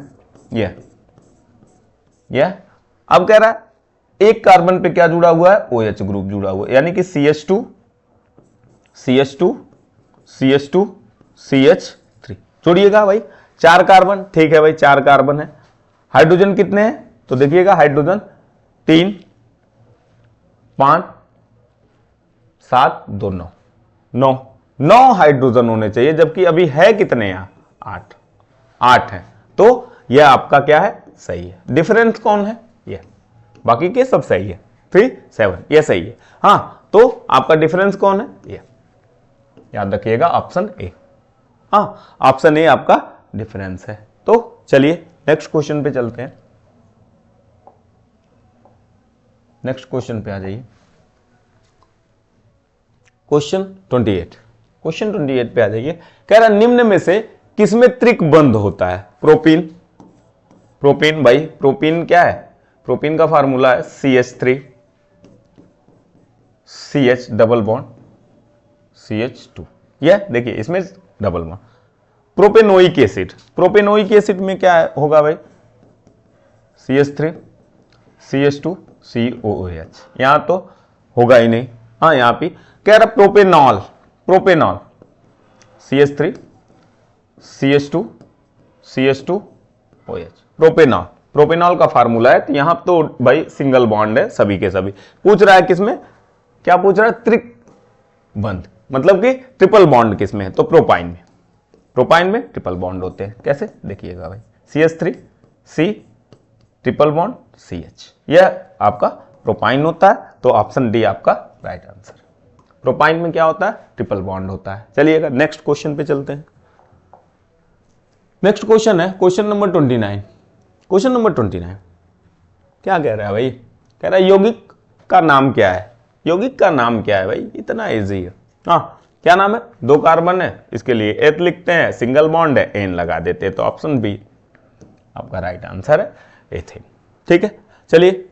यह अब कह रहा है एक कार्बन पे क्या जुड़ा हुआ है, OH ग्रुप जुड़ा हुआ है, यानी कि CH2 CH3 जोड़िएगा भाई, 4 कार्बन, ठीक है भाई 4 कार्बन है। हाइड्रोजन कितने हैं, तो देखिएगा हाइड्रोजन 3 5 7 2 9 हाइड्रोजन होने चाहिए, जबकि अभी है कितने यहां 8 है, तो यह आपका क्या है, सही है। डिफरेंस कौन है, यह, बाकी के सब सही है, 3 7 यह सही है, हाँ तो आपका डिफरेंस कौन है, यह याद रखिएगा ऑप्शन ए, हाँ ऑप्शन ए आपका डिफरेंस है। तो चलिए नेक्स्ट क्वेश्चन पे चलते हैं, नेक्स्ट क्वेश्चन पे आ जाइए, क्वेश्चन 28 पे आ जाइए। कह रहा निम्न में से किसमें त्रिक बंध होता है, प्रोपीन भाई, प्रोपीन क्या है, प्रोपीन का फार्मूला है CH3 CH double bond CH2, यह देखिए इसमें डबल बॉन्ड। प्रोपेनोइक एसिड में क्या होगा भाई, CH3 CH2 COOH, यहां तो होगा ही नहीं। हाँ यहां पे कह रहा propanol, propanol CH3 CH2 CH2OH, propanol, propanol का फार्मूला है। तो यहां तो भाई सिंगल बॉन्ड है सभी के सभी। पूछ रहा है किसमें, क्या पूछ रहा है, त्रिबंध, मतलब कि ट्रिपल बॉन्ड किसमें है, तो प्रोपाइन में। प्रोपाइन में ट्रिपल बॉन्ड होते हैं, कैसे देखिएगा भाई, CH3 C triple bond CH, यह आपका प्रोपाइन होता है। तो ऑप्शन डी आपका राइट आंसर। प्रोपाइन में क्या होता है, ट्रिपल बॉन्ड होता है। चलिएगा नेक्स्ट क्वेश्चन पे चलते हैं। नेक्स्ट क्वेश्चन है क्वेश्चन नंबर 29। क्वेश्चन नंबर 29 क्या कह रहा है भाई, कह रहा है यौगिक का नाम क्या है। यौगिक का नाम क्या है भाई, इतना इजी है। हाँ क्या नाम है, 2 कार्बन है, इसके लिए एथ लिखते हैं, सिंगल बॉन्ड है, एन लगा देते हैं, तो ऑप्शन बी आपका राइट आंसर है, एथेन। ठीक है चलिए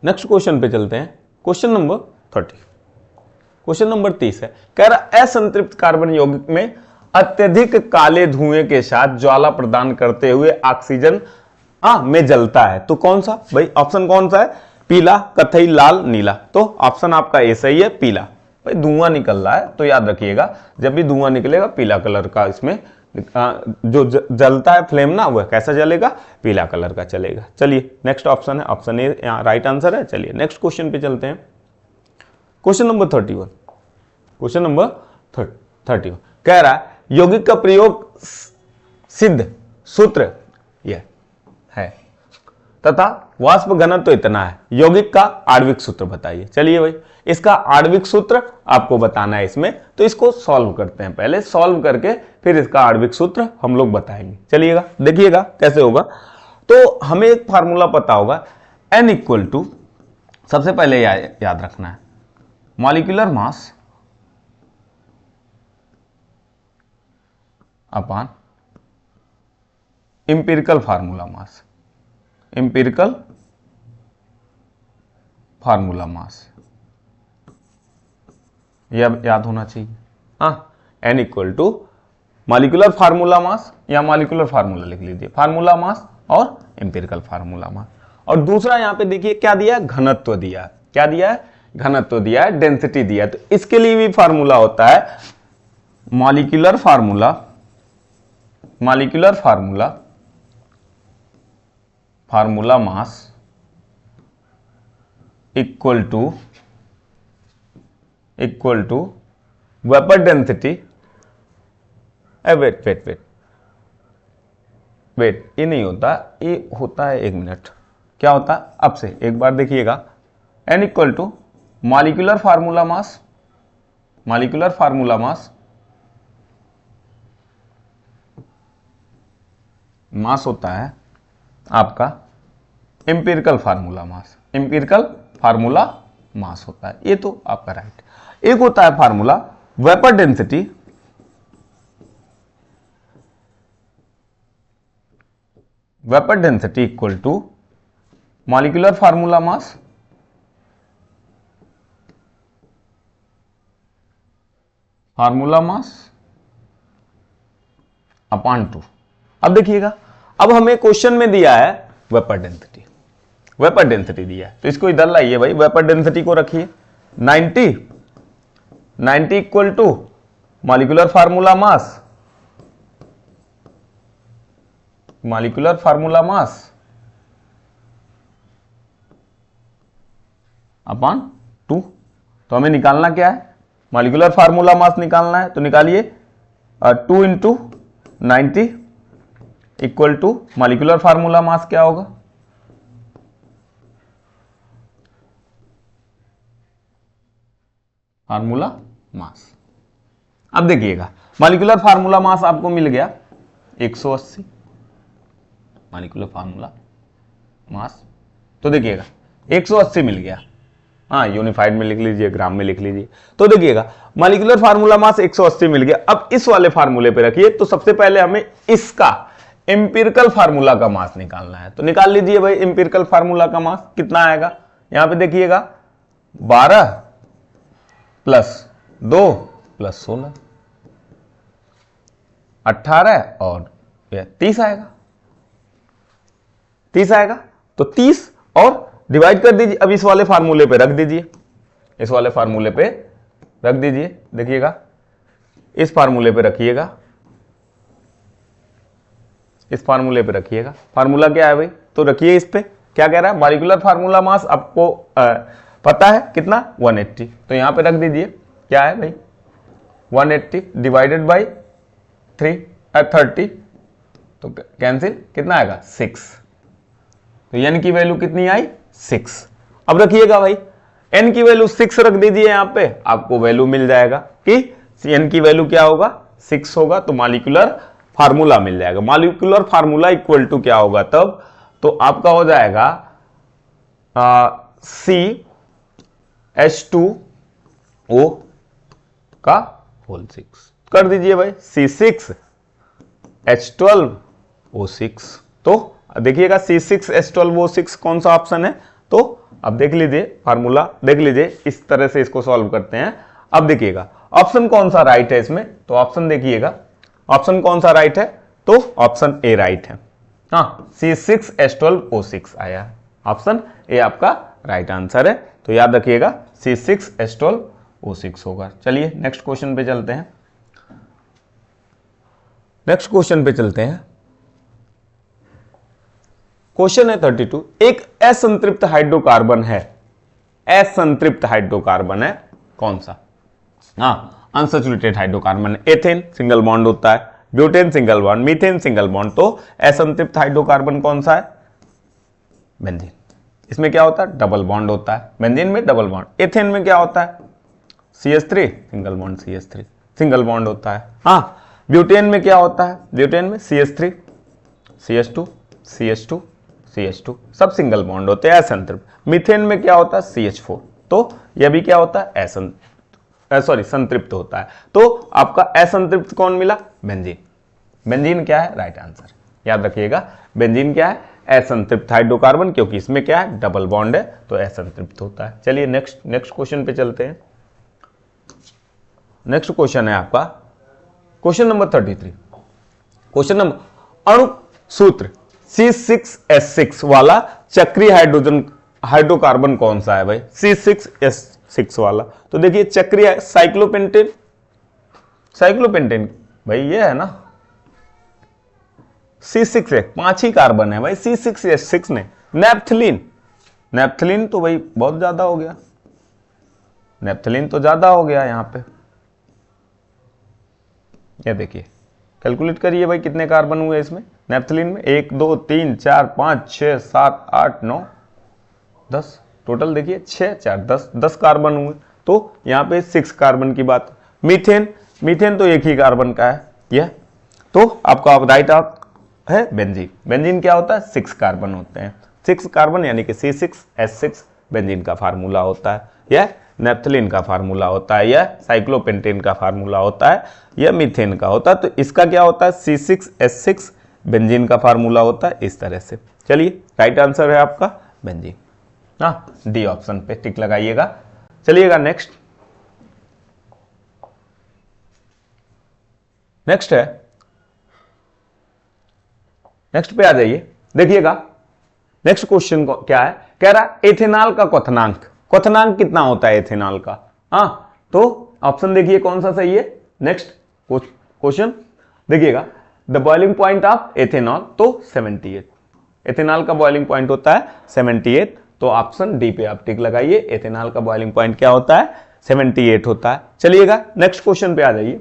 नेक्स्ट क्वेश्चन पे चलते हैं। क्वेश्चन नंबर 30, क्वेश्चन नंबर 30 है, कह रहा असंतृप्त कार्बन यौगिक में अत्यधिक काले धुएं के साथ ज्वाला प्रदान करते हुए ऑक्सीजन में जलता है, तो कौन सा भाई, ऑप्शन कौन सा है, पीला, कथई, लाल, नीला। तो ऑप्शन आपका ए सही है, पीला। भाई धुआं निकल रहा है तो याद रखिएगा, जब भी धुआं निकलेगा पीला कलर का इसमें जो जलता है फ्लेम ना, वह कैसा जलेगा, पीला कलर का चलेगा। चलिए नेक्स्ट ऑप्शन है, ऑप्शन ए यहाँ राइट आंसर है। चलिए नेक्स्ट क्वेश्चन पे चलते हैं। क्वेश्चन नंबर 31, क्वेश्चन नंबर 31 कह रहा है यौगिक का प्रयोग सिद्ध सूत्र यह है तथा वाष्प घनत्व तो इतना है, यौगिक का आणविक सूत्र बताइए। चलिए भाई इसका आणविक सूत्र आपको बताना है इसमें, तो इसको सॉल्व करते हैं, पहले सॉल्व करके फिर इसका आणविक सूत्र हम लोग बताएंगे। चलिएगा देखिएगा कैसे होगा। तो हमें एक फार्मूला पता होगा, N इक्वल टू, सबसे पहले याद रखना है, molecular mass upon empirical formula mass, empirical formula mass, यह याद होना चाहिए। हाँ N equal to molecular formula mass, या मॉलिक्यूलर फार्मूला लिख लीजिए, फार्मूला मास और इंपिरिकल फार्मूला मास। और दूसरा यहां पे देखिए क्या दिया है, घनत्व दिया है, क्या दिया है, घनत्व दिया है, डेंसिटी दिया है। तो इसके लिए भी फार्मूला होता है molecular formula, molecular formula, formula mass equal to vapour density, weight weight weight weight, ये नहीं होता, ये होता है, 1 मिनट, क्या होता है, अब से एक बार देखिएगा, N equal to molecular formula mass, molecular formula mass, mass होता है आपका empirical formula mass, empirical formula mass होता है, ये तो आपका राइट। एक होता है formula vapour density, vapour density equal to molecular formula mass upon 2। अब देखिएगा, अब हमें क्वेश्चन में दिया है वेपर डेंसिटी, वेपर डेंसिटी दिया है, तो इसको इधर लाइए भाई, वेपर डेंसिटी को रखिए 90 equal to molecular formula mass, molecular formula mass upon 2। तो हमें निकालना क्या है, मॉलिक्यूलर फार्मूला मास निकालना है, तो निकालिए 2 into 90 equal to molecular formula mass क्या होगा, फार्मूला मास। अब देखिएगा मॉलिक्यूलर फार्मूला मास आपको मिल गया 180, मॉलिक्यूलर फार्मूला मास, तो देखिएगा 180 मिल गया, हाँ यूनिफाइड में लिख लीजिए, ग्राम में लिख लीजिए। तो देखिएगा मॉलिक्यूलर फार्मूला मास 180 मिल गया। अब इस वाले फार्मूले पे रखिए, तो सबसे पहले हमें इसका इंपिरिकल फार्मूला का मास निकालना है, तो निकाल लीजिए भाई, इंपिरिकल फार्मूला का मास कितना आएगा, यहां पे देखिएगा 12 प्लस 2 प्लस 16, 18 और 30 आएगा। 30 आएगा। तो 30 और डिवाइड कर दीजिए, अब इस वाले फार्मूले पे रख दीजिए, इस वाले फार्मूले पे रख दीजिए, देखिएगा इस फार्मूले पे रखिएगा, इस फार्मूले पे रखिएगा। फार्मूला क्या है भाई, तो रखिए इस पे, क्या कह रहा है, मॉलिक्यूलर फार्मूला मास आपको पता है कितना, 180, तो यहां पे रख दीजिए, क्या है भाई 180 डिवाइडेड बाई 30, तो कैंसिल, कितना आएगा 6, तो n की वैल्यू कितनी आई 6। अब रखिएगा भाई n की वैल्यू 6 रख दीजिए यहां पे, आपको वैल्यू मिल जाएगा कि n की वैल्यू क्या होगा 6 होगा, तो मॉलिक्यूलर फार्मूला मिल जाएगा। मॉलिक्यूलर फार्मूला इक्वल टू क्या होगा तब, तो आपका हो जाएगा CH2O का होल 6 कर दीजिए भाई, C6H12O6। तो देखिएगा C6H12O6 कौन सा ऑप्शन है, तो अब देख लीजिए फार्मूला, देख लीजिए इस तरह से इसको सॉल्व करते हैं। अब देखिएगा ऑप्शन कौन सा राइट है इसमें, तो ऑप्शन देखिएगा ऑप्शन कौन सा राइट है, तो ऑप्शन ए राइट है। हाँ, C6H12O6 आया, ऑप्शन ए आपका राइट आंसर है, तो याद रखिएगा C6H12O6 होगा। चलिए नेक्स्ट क्वेश्चन पे चलते हैं, नेक्स्ट क्वेश्चन पे चलते हैं। क्वेश्चन है 32, एक असंतृप्त हाइड्रोकार्बन है, असंतृप्त हाइड्रोकार्बन है कौन सा, हाँ unsaturated hydrocarbon, ethane single bond होता है, butane single bond, methane single bond, तो असंतृप्त हाइड्रोकार्बन कौन सा है, बेंजीन। इसमें क्या होता है, डबल बॉन्ड होता है, बेंजीन में डबल बॉन्ड। एथेन में क्या होता है, CH3 single bond CH3 single bond होता है। हाँ, ब्यूटेन में क्या होता है, ब्यूटेन में CH3 CH2 CH2 CH2 सब सिंगल बॉन्ड होते हैं असंतृप्त। मीथेन में क्या होता है, CH4, तो यह भी क्या होता है, संतृप्त होता है। तो आपका असंतृप्त कौन मिला, बेंजीन। बेंजीन क्या है, राइट आंसर, याद रखिएगा बेंजीन क्या है, असंतृप्त हाइड्रोकार्बन, क्योंकि इसमें क्या है, डबल बॉन्ड है, तो असंतृप्त होता है। चलिए नेक्स्ट क्वेश्चन पे चलते हैं। नेक्स्ट क्वेश्चन है आपका क्वेश्चन नंबर 33। क्वेश्चन नंबर, अणु सूत्र C6H6 वाला चक्रीय हाइड्रोकार्बन कौन सा है भाई, C6H6 वाला, तो देखिए चक्रीय साइक्लोपेंटेन, साइक्लोपेंटेन भाई ये है ना, C6 है, 5 ही कार्बन है भाई C6H6 ने। नेप्थलीन, नेप्थलीन तो भाई बहुत ज्यादा हो गया, नेप्थलीन तो ज्यादा हो गया यहां पे, ये देखिए कैलकुलेट करिए भाई कितने कार्बन हुए इसमें, नेप्थलीन में 1 2 3 4 5 6 7 8 9 10, टोटल देखिए 6 4 10 कार्बन हुए, तो यहां पे 6 कार्बन की बात। मीथेन, मीथेन तो एक ही कार्बन का है यह, तो आपका राइट है बेंजीन। बेंजीन क्या होता है, 6 कार्बन होते हैं, 6 कार्बन यानी कि C6H6 बेंजीन का फार्मूला होता है, यह नेप्थलीन का फार्मूला होता है, यह साइक्लोपेंटेन का फार्मूला होता है, यह मीथेन का होता है, तो इसका क्या होता है, C6H6 बेंजीन का फार्मूला होता है इस तरह से। चलिए राइट आंसर है आपका बेंजीन, हाँ डी ऑप्शन पे टिक लगाइएगा। चलिएगा नेक्स्ट, नेक्स्ट है, नेक्स्ट पे आ जाइए, देखिएगा नेक्स्ट क्वेश्चन क्या है, कह रहा एथेनॉल का क्वथनांक, क्वथनांक कितना होता है एथेनॉल का, हाँ तो ऑप्शन देखिए कौन सा सही है। नेक्स्ट क्वेश्चन देखिएगा, the boiling point of ethanol, तो 78, एथेनॉल का बॉइलिंग पॉइंट होता है 78, तो ऑप्शन डी पे आप टिक लगाइए, एथेनॉल का बॉइलिंग पॉइंट क्या होता है 78 होता है। चलिएगा नेक्स्ट क्वेश्चन पे आ जाइए,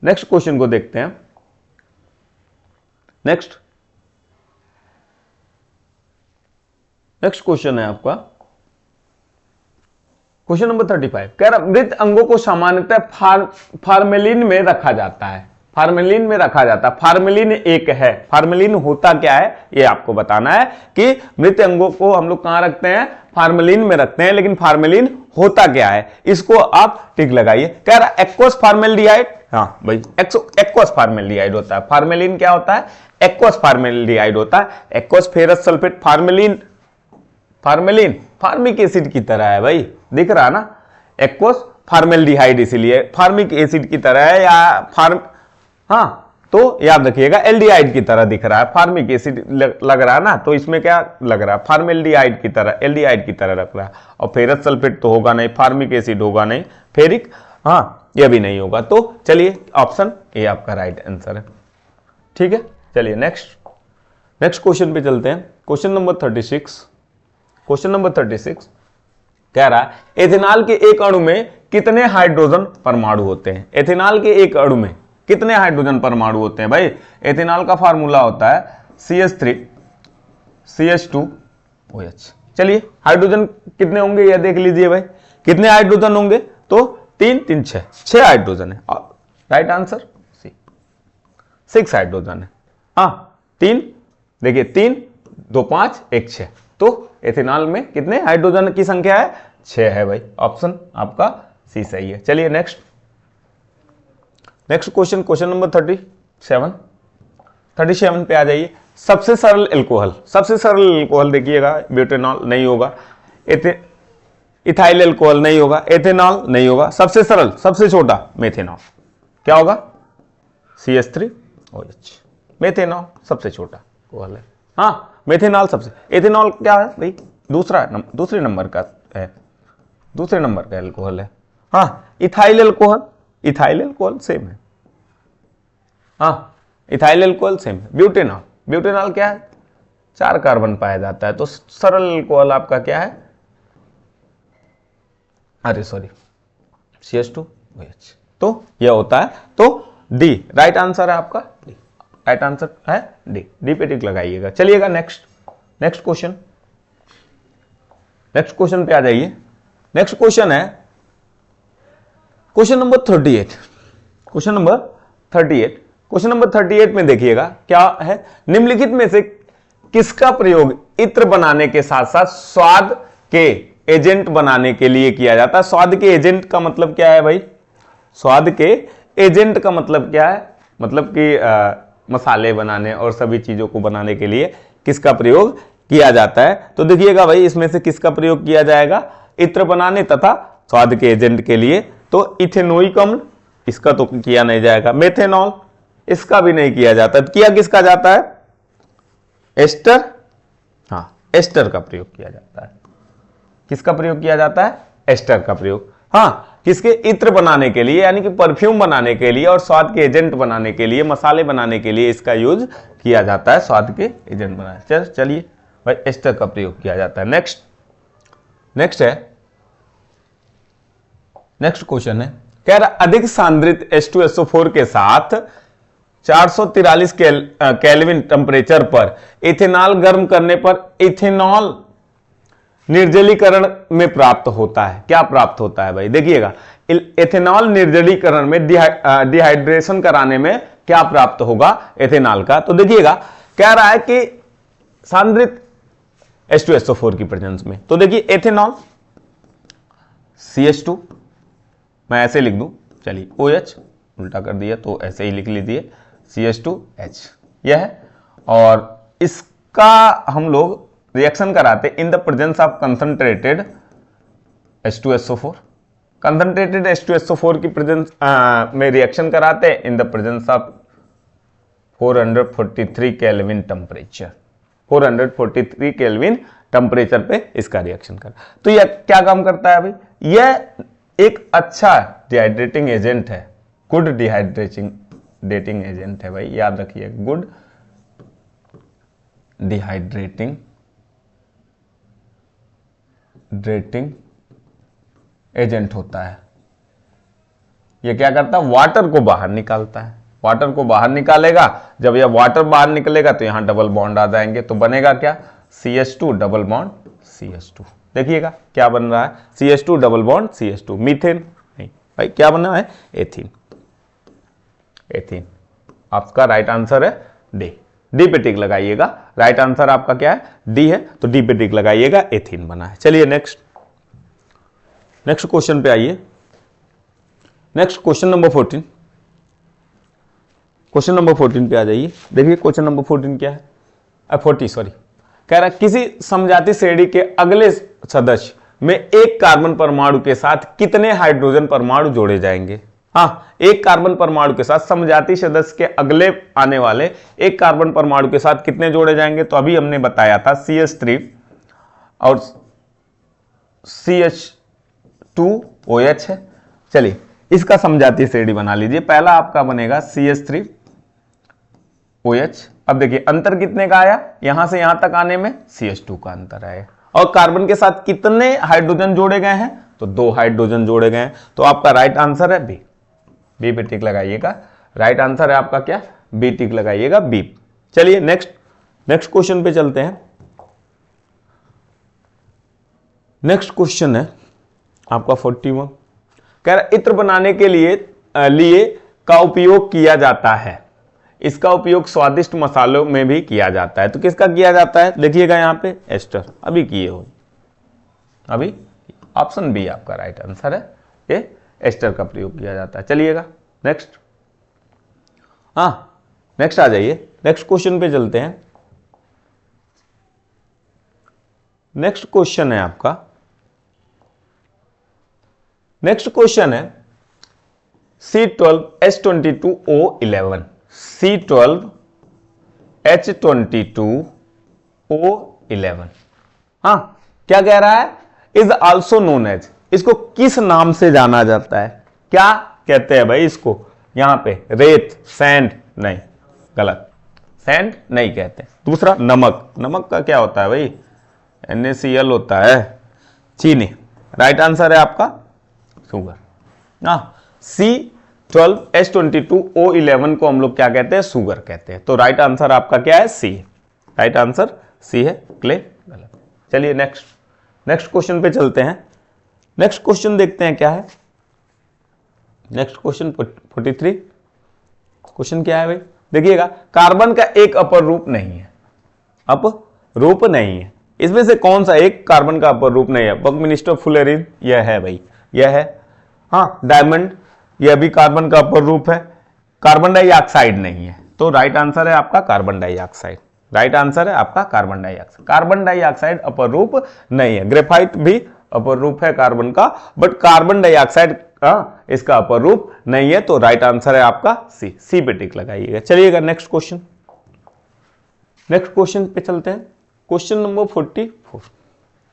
नेक्स्ट क्वेश्चन को देखते हैं। नेक्स्ट क्वेश्चन है आपका क्वेश्चन नंबर 35, कह रहा मृत अंगों को सामान्यतः फार्मेलिन में रखा जाता है, फार्मेलिन में रखा जाता है। फार्मेलिन एक है, फार्मेलिन होता क्या है ये आपको बताना है कि मृत अंगों को हम लोग कहां रखते हैं, फार्मेलिन में रखते हैं, लेकिन फार्मेलिन होता क्या है इसको आप टिक लगाइए। कह रहा एक्वस फार्मेल्डिहाइड, हाँ भाई एक्वस फार्मेल्डिहाइड होता है। फार्मेलिन क्या होता है, एक्वस फार्मेल्डिहाइड होता है। Aqueous ferrous sulphate, formalin, formalin formic acid की तरह है भाई, दिख रहा है ना, एक्वस फार्मेल्डिहाइड इसीलिए फार्मिक एसिड की तरह है, या हाँ तो याद रखिएगा एल्डिहाइड की तरह दिख रहा है, फार्मिक एसिड लग रहा है ना, तो इसमें क्या लग रहा है, फार्मेल्डिहाइड की तरह, एल्डिहाइड की तरह लग रहा है। और फेरस सल्फेट तो होगा नहीं, फार्मिक एसिड होगा नहीं, फेरिक हाँ यह भी नहीं होगा। तो चलिए ऑप्शन ए आपका राइट आंसर है। ठीक है, चलिए नेक्स्ट क्वेश्चन पे चलते हैं। Question number 36। क्वेश्चन नंबर 36 कह रहा है एथेनॉल के एक अणु में कितने हाइड्रोजन परमाणु होते हैं। एथेनॉल के एक अणु में कितने हाइड्रोजन परमाणु होते हैं भाई। एथेनॉल का फार्मूला होता है CH3 CH2OH। चलिए हाइड्रोजन कितने होंगे यह देख लीजिए भाई, कितने हाइड्रोजन होंगे, तो 3 3 6 हाइड्रोजन है। राइट आंसर सी, 6 हाइड्रोजन है। हाँ 3 देखिए 3 2 5 1 6, तो एथेनॉल में कितने हाइड्रोजन की संख्या है, 6 है भाई। ऑप्शन आपका सी सही है। चलिए नेक्स्ट क्वेश्चन, क्वेश्चन नंबर 37 पे आ जाइए। सबसे सरल एल्कोहल देखिएगा, ब्यूटेनॉल नहीं होगा, इथाइल एल्कोहल नहीं होगा, एथेनॉल नहीं होगा, सबसे सरल सबसे छोटा मेथेनॉल क्या होगा, CH3OH। मेथेनॉल सबसे छोटा एल्कोहल है। हाँ मेथेनॉल सबसे, एथेनॉल क्या है भाई, दूसरे नंबर का है, दूसरे नंबर का एल्कोहल है। हाँ इथाइल एल्कोहल सेम है। हाँ इथाइल एल्कोहल सेम है। ब्यूटेनॉल क्या है, 4 कार्बन पाया जाता है, तो सरल एल्कोहल आपका क्या है, अरे सॉरी CH2OH। तो यह होता है, तो डी राइट आंसर है आपका, डी राइट आंसर है, डी पे टिक लगाइएगा। चलिएगा नेक्स्ट क्वेश्चन पे आ जाइए। नेक्स्ट क्वेश्चन है क्वेश्चन नंबर 38। क्वेश्चन नंबर 38 में देखिएगा क्या है, निम्नलिखित में से किसका प्रयोग इत्र बनाने के साथ साथ स्वाद के एजेंट बनाने के लिए किया जाता है। स्वाद के एजेंट का मतलब क्या है भाई, स्वाद के एजेंट का मतलब क्या है, मतलब कि मसाले बनाने और सभी चीजों को बनाने के लिए किसका प्रयोग किया जाता है। तो देखिएगा भाई इसमें से किसका प्रयोग किया जाएगा, इत्र बनाने तथा स्वाद के एजेंट के लिए। तो इथेनोइक अम्ल, इसका तो किया नहीं जाएगा। मेथेनॉल, इसका भी नहीं किया जाता। किया किसका जाता है, एस्टर, हाँ एस्टर का प्रयोग किया जाता है। किसका प्रयोग किया जाता है, एस्टर का प्रयोग। हाँ किसके, इत्र बनाने के लिए, यानी कि परफ्यूम बनाने के लिए और स्वाद के एजेंट बनाने के लिए, मसाले बनाने के लिए इसका यूज किया जाता है, स्वाद के एजेंट बनाने। चलिए भाई एस्टर का प्रयोग किया जाता है। नेक्स्ट क्वेश्चन है, कह रहा अधिक सांद्रित H2SO4 के साथ 443 केल्विन टेम्परेचर पर इथेनॉल गर्म करने पर इथेनॉल निर्जलीकरण में प्राप्त होता है। क्या प्राप्त होता है भाई, देखिएगा एथेनॉल निर्जलीकरण में डिहाइड्रेशन कराने में क्या प्राप्त होगा एथेनॉल का। तो देखिएगा कह रहा है कि सांद्रित H2SO4 की प्रेजेंस में, तो देखिए एथेनॉल CH2, मैं ऐसे लिख दूं, चलिए OH उल्टा कर दिया तो ऐसे ही लिख लीजिए CH2H यह है। और इसका हम लोग रिएक्शन कराते in the presence of concentrated H2SO4। Concentrated H2SO4 की प्रेजेंस में रिएक्शन कराते in the presence of 443 kelvin temperature. 443 kelvin temperature पे इसका रिएक्शन कर। तो यह क्या काम करता है भाई, यह एक अच्छा डिहाइड्रेटिंग एजेंट है, गुड डिहाइड्रेटिंग एजेंट है भाई, याद रखिए, गुड डिहाइड्रेटिंग एजेंट होता है। यह क्या करता है, वाटर को बाहर निकालता है। वाटर को बाहर निकालेगा, जब यह वाटर बाहर निकलेगा तो यहां डबल बॉन्ड आ जाएंगे, तो बनेगा क्या, CH2 डबल बॉन्ड CH2। देखिएगा क्या बन रहा है, CH2 double bond CH2। Methane नहीं भाई, क्या बना है, एथीन। आपका राइट आंसर है डी पे टिक लगाइएगा। राइट आंसर आपका क्या है, डी है, तो डी पे टिक लगाइएगा, एथीन बना है। चलिए नेक्स्ट क्वेश्चन पे आइए। Next question number 14। Question number 14 पे आ जाइए। देखिए क्वेश्चन नंबर 14 क्या है, 40 सॉरी, कह रहा किसी समजाति श्रेणी के अगले सदस्य में एक कार्बन परमाणु के साथ कितने हाइड्रोजन परमाणु जोड़े जाएंगे। हाँ, एक कार्बन परमाणु के साथ समजातीय सदस्य के अगले आने वाले एक कार्बन परमाणु के साथ कितने जोड़े जाएंगे? तो अभी हमने बताया था CH3 और CH2OH है। चलिए इसका समजातीय श्रेणी बना लीजिए। पहला आपका बनेगा CH3OH। अब देखिए अंतर कितने का आया? यहां से यहां तक आने में CH2 का अंतर आया। और कार्बन के साथ कितने हाइड्रोजन जोड़े गए हैं? तो 2 हाइड्रोजन जोड़े गए हैं। तो आपका राइट आंसर है बी। बी पे टिक लगाइएगा। राइट आंसर है आपका क्या? बी टिक लगाइएगा, बी। चलिए नेक्स्ट क्वेश्चन पे चलते हैं। नेक्स्ट क्वेश्चन है आपका 41। कह रहा इत्र बनाने के लिए का उपयोग किया जाता है। इसका उपयोग स्वादिष्ट मसालों में भी किया जाता है। तो किसका किया जाता है? देखिएगा यहां पे एस्टर। अभी किए हो, अभी ऑप्शन बी आपका राइट आंसर है। ये एस्टर का प्रयोग किया जाता है। चलिएगा नेक्स्ट। नेक्स्ट आ जाइए। नेक्स्ट क्वेश्चन पे चलते हैं। नेक्स्ट क्वेश्चन है आपका, नेक्स्ट क्वेश्चन है C12H22O11। C12H22O11। क्या कह रहा है? Is also known as. इसको किस नाम से जाना जाता है? क्या कहते हैं भाई इसको? यहां पे रेत, सैंड, नहीं, गलत, सैंड नहीं कहते। दूसरा नमक। नमक का क्या होता है भाई? NaCl होता है, चीनी। राइट आंसर है आपका शुगर। C12H22O11 को हम लोग क्या कहते हैं? शुगर कहते हैं। तो राइट आंसर आपका क्या है? सी। राइट आंसर सी है। क्लियर? गलत। चलिए नेक्स्ट क्वेश्चन पे चलते हैं। नेक्स्ट क्वेश्चन देखते हैं क्या है। Next question 43। क्वेश्चन क्या है भाई? देखिएगा, कार्बन का एक अपर रूप नहीं है। अपरूप नहीं है। इसमें से कौन सा एक कार्बन का अपर रूप नहीं है? बकमिस्टर फुलेरिन, यह है भाई, यह है। डायमंड, यह भी कार्बन का अपर रूप है। कार्बन डाइऑक्साइड नहीं है। तो राइट आंसर है आपका कार्बन डाइऑक्साइड। राइट आंसर है आपका कार्बन डाइऑक्साइड। कार्बन डाइऑक्साइड अपर रूप नहीं है। ग्रेफाइट भी अपर रूप है कार्बन का, बट कार्बन डाइऑक्साइड इसका अपर रूप नहीं है। तो राइट आंसर है आपका सी। सी पे टिक लगाइएगा। चलिएगा नेक्स्ट क्वेश्चन। नेक्स्ट क्वेश्चन पे चलते हैं। Question number 44।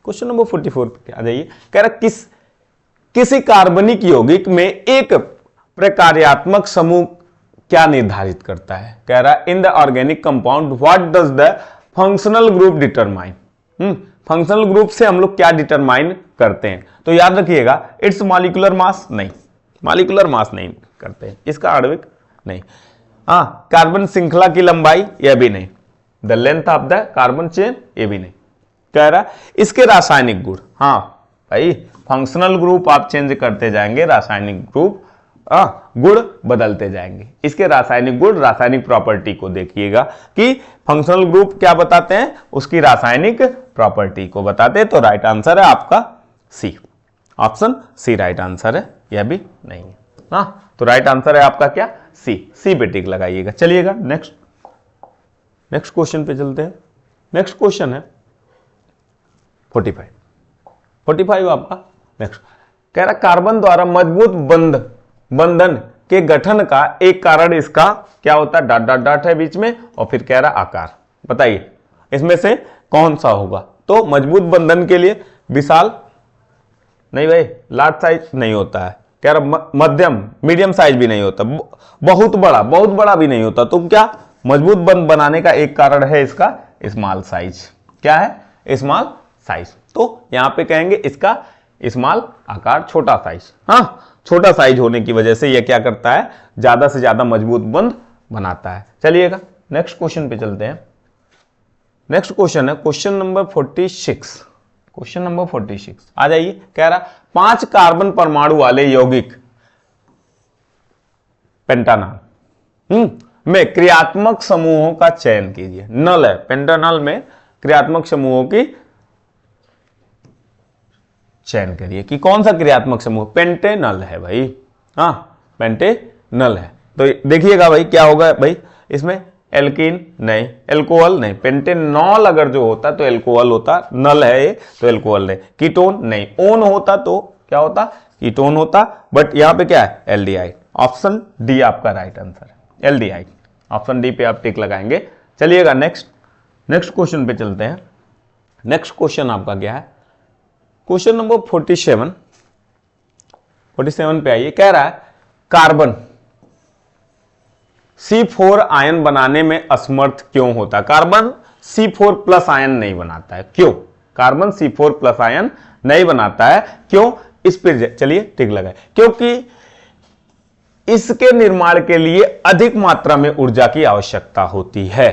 क्वेश्चन नंबर 44 पे आ जाइए। कह रहा किसी कार्बनिक यौगिक में एक प्रकार्यात्मक समूह क्या निर्धारित करता है? कह रहा in the organic compound what does the functional group determine. Functional group से हम लोग क्या डिटरमाइन करते हैं? तो याद रखिएगा, इट्स मॉलिक्यूलर मास, नहीं, मॉलिक्यूलर मास नहीं करते हैं। इसका आणविक नहीं। कार्बन श्रृंखला की लंबाई, यह भी नहीं। The length of the carbon chain, ये भी नहीं। कह रहा इसके रासायनिक गुण। भाई फंक्शनल ग्रुप आप चेंज करते जाएंगे, रासायनिक ग्रुप गुण बदलते जाएंगे। इसके रासायनिक गुण, रासायनिक प्रॉपर्टी को देखिएगा कि फंक्शनल ग्रुप क्या बताते हैं, उसकी रासायनिक प्रॉपर्टी को बताते हैं। तो राइट आंसर है आपका सी। ऑप्शन सी राइट आंसर है, यह भी नहीं है। तो राइट आंसर है आपका क्या? सी। सी पे टिक लगाइएगा। चलिएगा नेक्स्ट क्वेश्चन पे चलते हैं। नेक्स्ट क्वेश्चन है 45 आपका। नेक्स्ट कह रहा कार्बन द्वारा मजबूत बंधन के गठन का एक कारण इसका क्या होता है? डॉट है बीच में, और फिर कह रहा आकार। बताइए इसमें से कौन सा होगा? तो मजबूत बंधन के लिए विशाल नहीं भाई, लार्ज साइज नहीं होता है। कह रहा मध्यम, मीडियम साइज भी नहीं होता, बहुत बड़ा भी नहीं होता। तो क्या मजबूत बंध बनाने का एक कारण है इसका स्मॉल साइज। क्या है? Small size. तो यहां पे कहेंगे इसका स्मॉल आकार, छोटा साइज। छोटा साइज होने की वजह से यह क्या करता है? ज्यादा से ज्यादा मजबूत बंध बनाता है। चलिएगा नेक्स्ट क्वेश्चन पे चलते हैं। नेक्स्ट क्वेश्चन है क्वेश्चन नंबर 46। क्वेश्चन नंबर 46 आ जाइए। कह रहा 5 कार्बन परमाणु वाले यौगिक पेंटानॉल में क्रियात्मक समूहों का चयन कीजिए। नल है, पेंटानॉल में क्रियात्मक समूहों की चयन करिए कि कौन सा क्रियात्मक समूह। पेंटेनल है भाई। पेंटेनल है। तो देखिएगा भाई क्या होगा भाई, इसमें एल्कीन नहीं, एल्कोहल नहीं। पेंटेनॉल अगर जो होता तो एल्कोहल होता, नल है ये तो एल्कोहल नहीं। कीटोन नहीं, ओन होता तो क्या होता? कीटोन होता। बट यहां पे क्या है? एल्डिहाइड। ऑप्शन डी आपका राइट आंसर है, एल्डिहाइड। ऑप्शन डी पे आप टिक लगाएंगे। चलिएगा नेक्स्ट क्वेश्चन पे चलते हैं। नेक्स्ट क्वेश्चन आपका क्या है, क्वेश्चन नंबर 47 पे आइए। कह रहा है कार्बन C4 आयन बनाने में असमर्थ क्यों होता है? कार्बन C4 प्लस आयन नहीं बनाता है, क्यों? कार्बन C4 प्लस आयन नहीं बनाता है, क्यों? इस पे चलिए टिक लगाए। क्योंकि इसके निर्माण के लिए अधिक मात्रा में ऊर्जा की आवश्यकता होती है।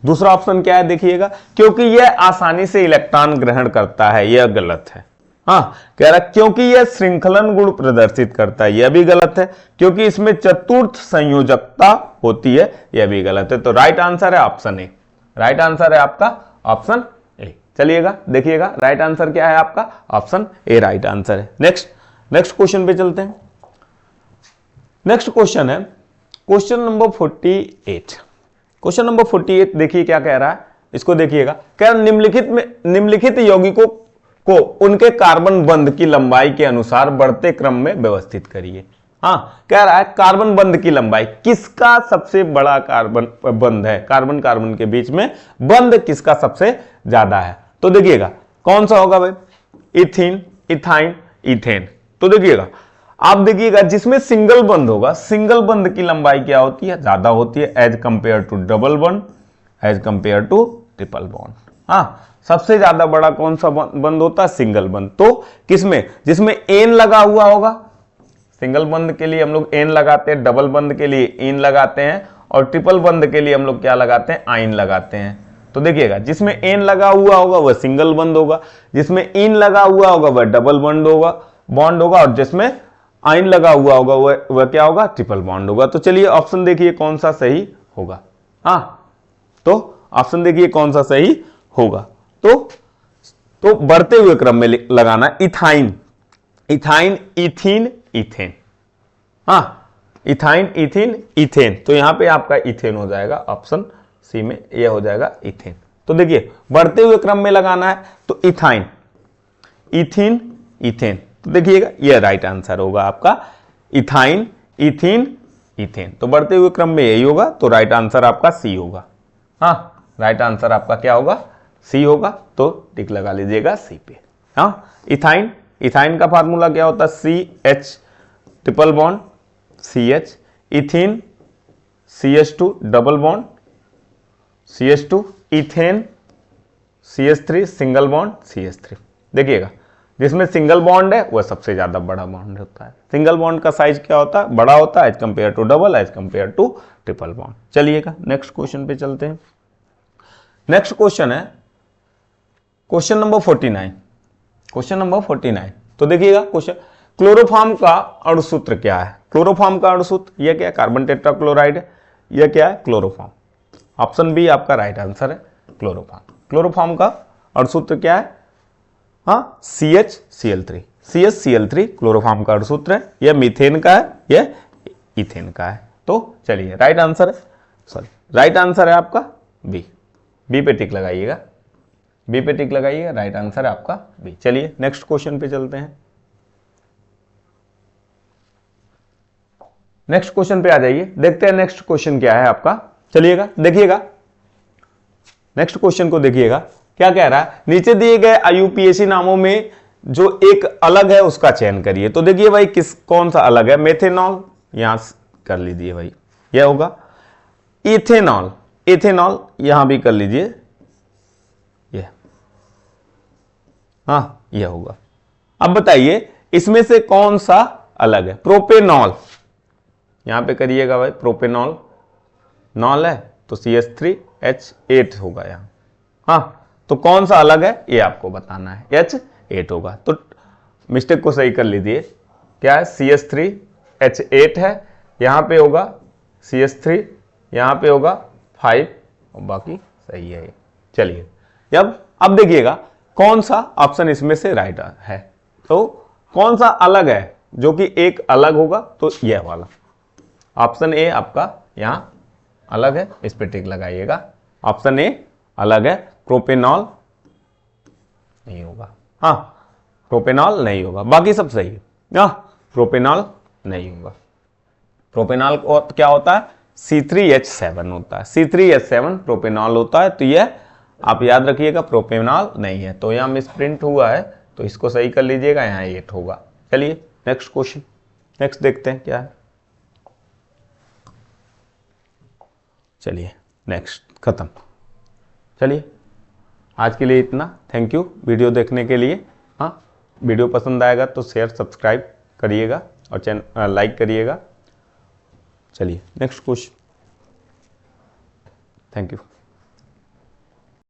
दूसरा ऑप्शन क्या है देखिएगा, क्योंकि यह आसानी से इलेक्ट्रॉन ग्रहण करता है, यह गलत है। हाँ, कह रहा क्योंकि यह श्रृंखलन गुण प्रदर्शित करता है, यह भी गलत है। क्योंकि इसमें चतुर्थ संयोजकता होती है, यह भी गलत है। तो राइट आंसर है ऑप्शन ए। राइट आंसर है आपका ऑप्शन ए। चलिएगा देखिएगा राइट आंसर क्या है आपका, ऑप्शन ए राइट आंसर है। नेक्स्ट क्वेश्चन पे चलते हैं। नेक्स्ट क्वेश्चन है क्वेश्चन नंबर 48। क्वेश्चन नंबर 48 देखिए क्या कह रहा है, इसको देखिएगा। कह रहा निम्नलिखित यौगिकों को उनके कार्बन बंध की लंबाई के अनुसार बढ़ते क्रम में व्यवस्थित करिए। हाँ, कह रहा है कार्बन बंध की लंबाई किसका सबसे बड़ा कार्बन बंध है, कार्बन के बीच में बंध किसका सबसे ज्यादा है? तो देखिएगा कौन सा होगा भाई, इथीन, इथाइन, इथेन। तो देखिएगा आप देखिएगा जिसमें सिंगल बंध होगा, सिंगल बंध की लंबाई क्या होती है, ज्यादा होती है एज कंपेयर टू डबल बंध, as compare to triple bond. हाँ, सबसे ज्यादा बड़ा कौन सा बंध होता है, सिंगल बंध। तो किसमें, जिसमें एन लगा हुआ होगा। सिंगल बंध के लिए हम लोग एन लगाते हैं, डबल बंध के लिए इन लगाते हैं, और ट्रिपल बंध के लिए हम लोग क्या लगाते हैं, आइन लगाते हैं। तो देखिएगा जिसमें एन लगा हुआ होगा वह सिंगल बंध होगा, जिसमें इन लगा हुआ होगा वह डबल बंध होगा, और जिसमें आइन लगा हुआ होगा वह क्या होगा, ट्रिपल बॉन्ड होगा। तो चलिए ऑप्शन देखिए कौन सा सही होगा। हाँ, तो ऑप्शन देखिए कौन सा सही होगा। तो बढ़ते हुए क्रम में लगाना, इथाइन, इथाइन, इथीन, इथेन। हाँ, इथाइन, इथीन, इथेन। तो यहां पे आपका इथेन हो जाएगा, ऑप्शन सी में यह हो जाएगा इथेन। तो देखिए बढ़ते हुए क्रम में लगाना है, तो इथाइन, इथीन, इथेन। तो देखिएगा यह राइट आंसर होगा आपका, इथाइन, इथीन, इथेन। तो बढ़ते हुए क्रम में यही होगा, तो राइट आंसर आपका सी होगा। हाँ, राइट आंसर आपका क्या होगा, सी होगा। तो टिक लगा लीजिएगा सी पे। हाँ, इथाइन, इथाइन का फार्मूला क्या होता है, CH triple bond CH, ethene CH2 double bond CH2, ethane CH3 single bond CH3। देखिएगा जिसमें सिंगल बॉन्ड है वह सबसे ज्यादा बड़ा बॉन्ड होता है। सिंगल बॉन्ड का साइज क्या होता है, बड़ा होता है as compare to double, as compare to triple bond. चलिएगा नेक्स्ट क्वेश्चन पे चलते हैं। नेक्स्ट क्वेश्चन है क्वेश्चन नंबर 49। क्वेश्चन नंबर 49, तो देखिएगा क्वेश्चन, क्लोरोफॉर्म का अणुसूत्र क्या है? क्लोरोफॉर्म का अणुसूत्र यह क्या है, कार्बन टेट्राक्लोराइड है। यह क्या है, क्लोरोफॉर्म। ऑप्शन बी आपका राइट आंसर है, क्लोरोफॉर्म। क्लोरोफॉर्म का अणुसूत्र क्या है? हाँ, CHCl3, CHCl3 क्लोरोफॉर्म का अणुसूत्र है। यह मीथेन का है, यह इथेन का है। तो चलिए राइट आंसर है, सॉरी राइट आंसर है आपका बी पे टिक लगाइएगा, बी पे टिक लगाइएगा, राइट आंसर है आपका बी। चलिए नेक्स्ट क्वेश्चन पे चलते हैं। नेक्स्ट क्वेश्चन पे आ जाइए, देखते हैं नेक्स्ट क्वेश्चन क्या है आपका। चलिएगा देखिएगा नेक्स्ट क्वेश्चन को, देखिएगा क्या कह रहा है, नीचे दिए गए IUPAC नामों में जो एक अलग है उसका चयन करिए। तो देखिए भाई कौन सा अलग है, मेथेनॉल, यहां कर लीजिए भाई, यह होगा। इथेनॉल, इथेनॉल यहां भी कर लीजिए, यह, हाँ यह होगा। अब बताइए इसमें से कौन सा अलग है? प्रोपेनॉल, यहां पे करिएगा भाई, प्रोपेनॉल नॉल है तो CH3H8 होगा यहां। हाँ, तो कौन सा अलग है ये आपको बताना है, H8 होगा। तो मिस्टेक को सही कर लीजिए, क्या है, CH3H8 है, यहां पे होगा CH3, यहां पे होगा 5 और बाकी सही है। चलिए अब देखिएगा कौन सा ऑप्शन इसमें से राइट है। तो कौन सा अलग है, जो कि एक अलग होगा, तो यह वाला ऑप्शन ए आपका यहां अलग है, इस पे टिक लगाइएगा। ऑप्शन ए अलग है, प्रोपेनॉल नहीं होगा। हाँ, प्रोपेनॉल नहीं होगा, बाकी सब सही है। हाँ, प्रोपेनॉल नहीं होगा। प्रोपेनॉल क्या होता है, C3H7 होता है, C3H7 प्रोपेनॉल होता है। तो यह आप याद रखिएगा प्रोपेनॉल नहीं है। तो यहाँ मिस प्रिंट हुआ है तो इसको सही कर लीजिएगा, यहाँ 8 होगा। चलिए नेक्स्ट क्वेश्चन, नेक्स्ट देखते हैं क्या है। चलिए नेक्स्ट खत्म। चलिए आज के लिए इतना, थैंक यू वीडियो देखने के लिए। हाँ, वीडियो पसंद आएगा तो शेयर सब्सक्राइब करिएगा और चैनल लाइक करिएगा। चलिए नेक्स्ट क्वेश्चन, थैंक यू।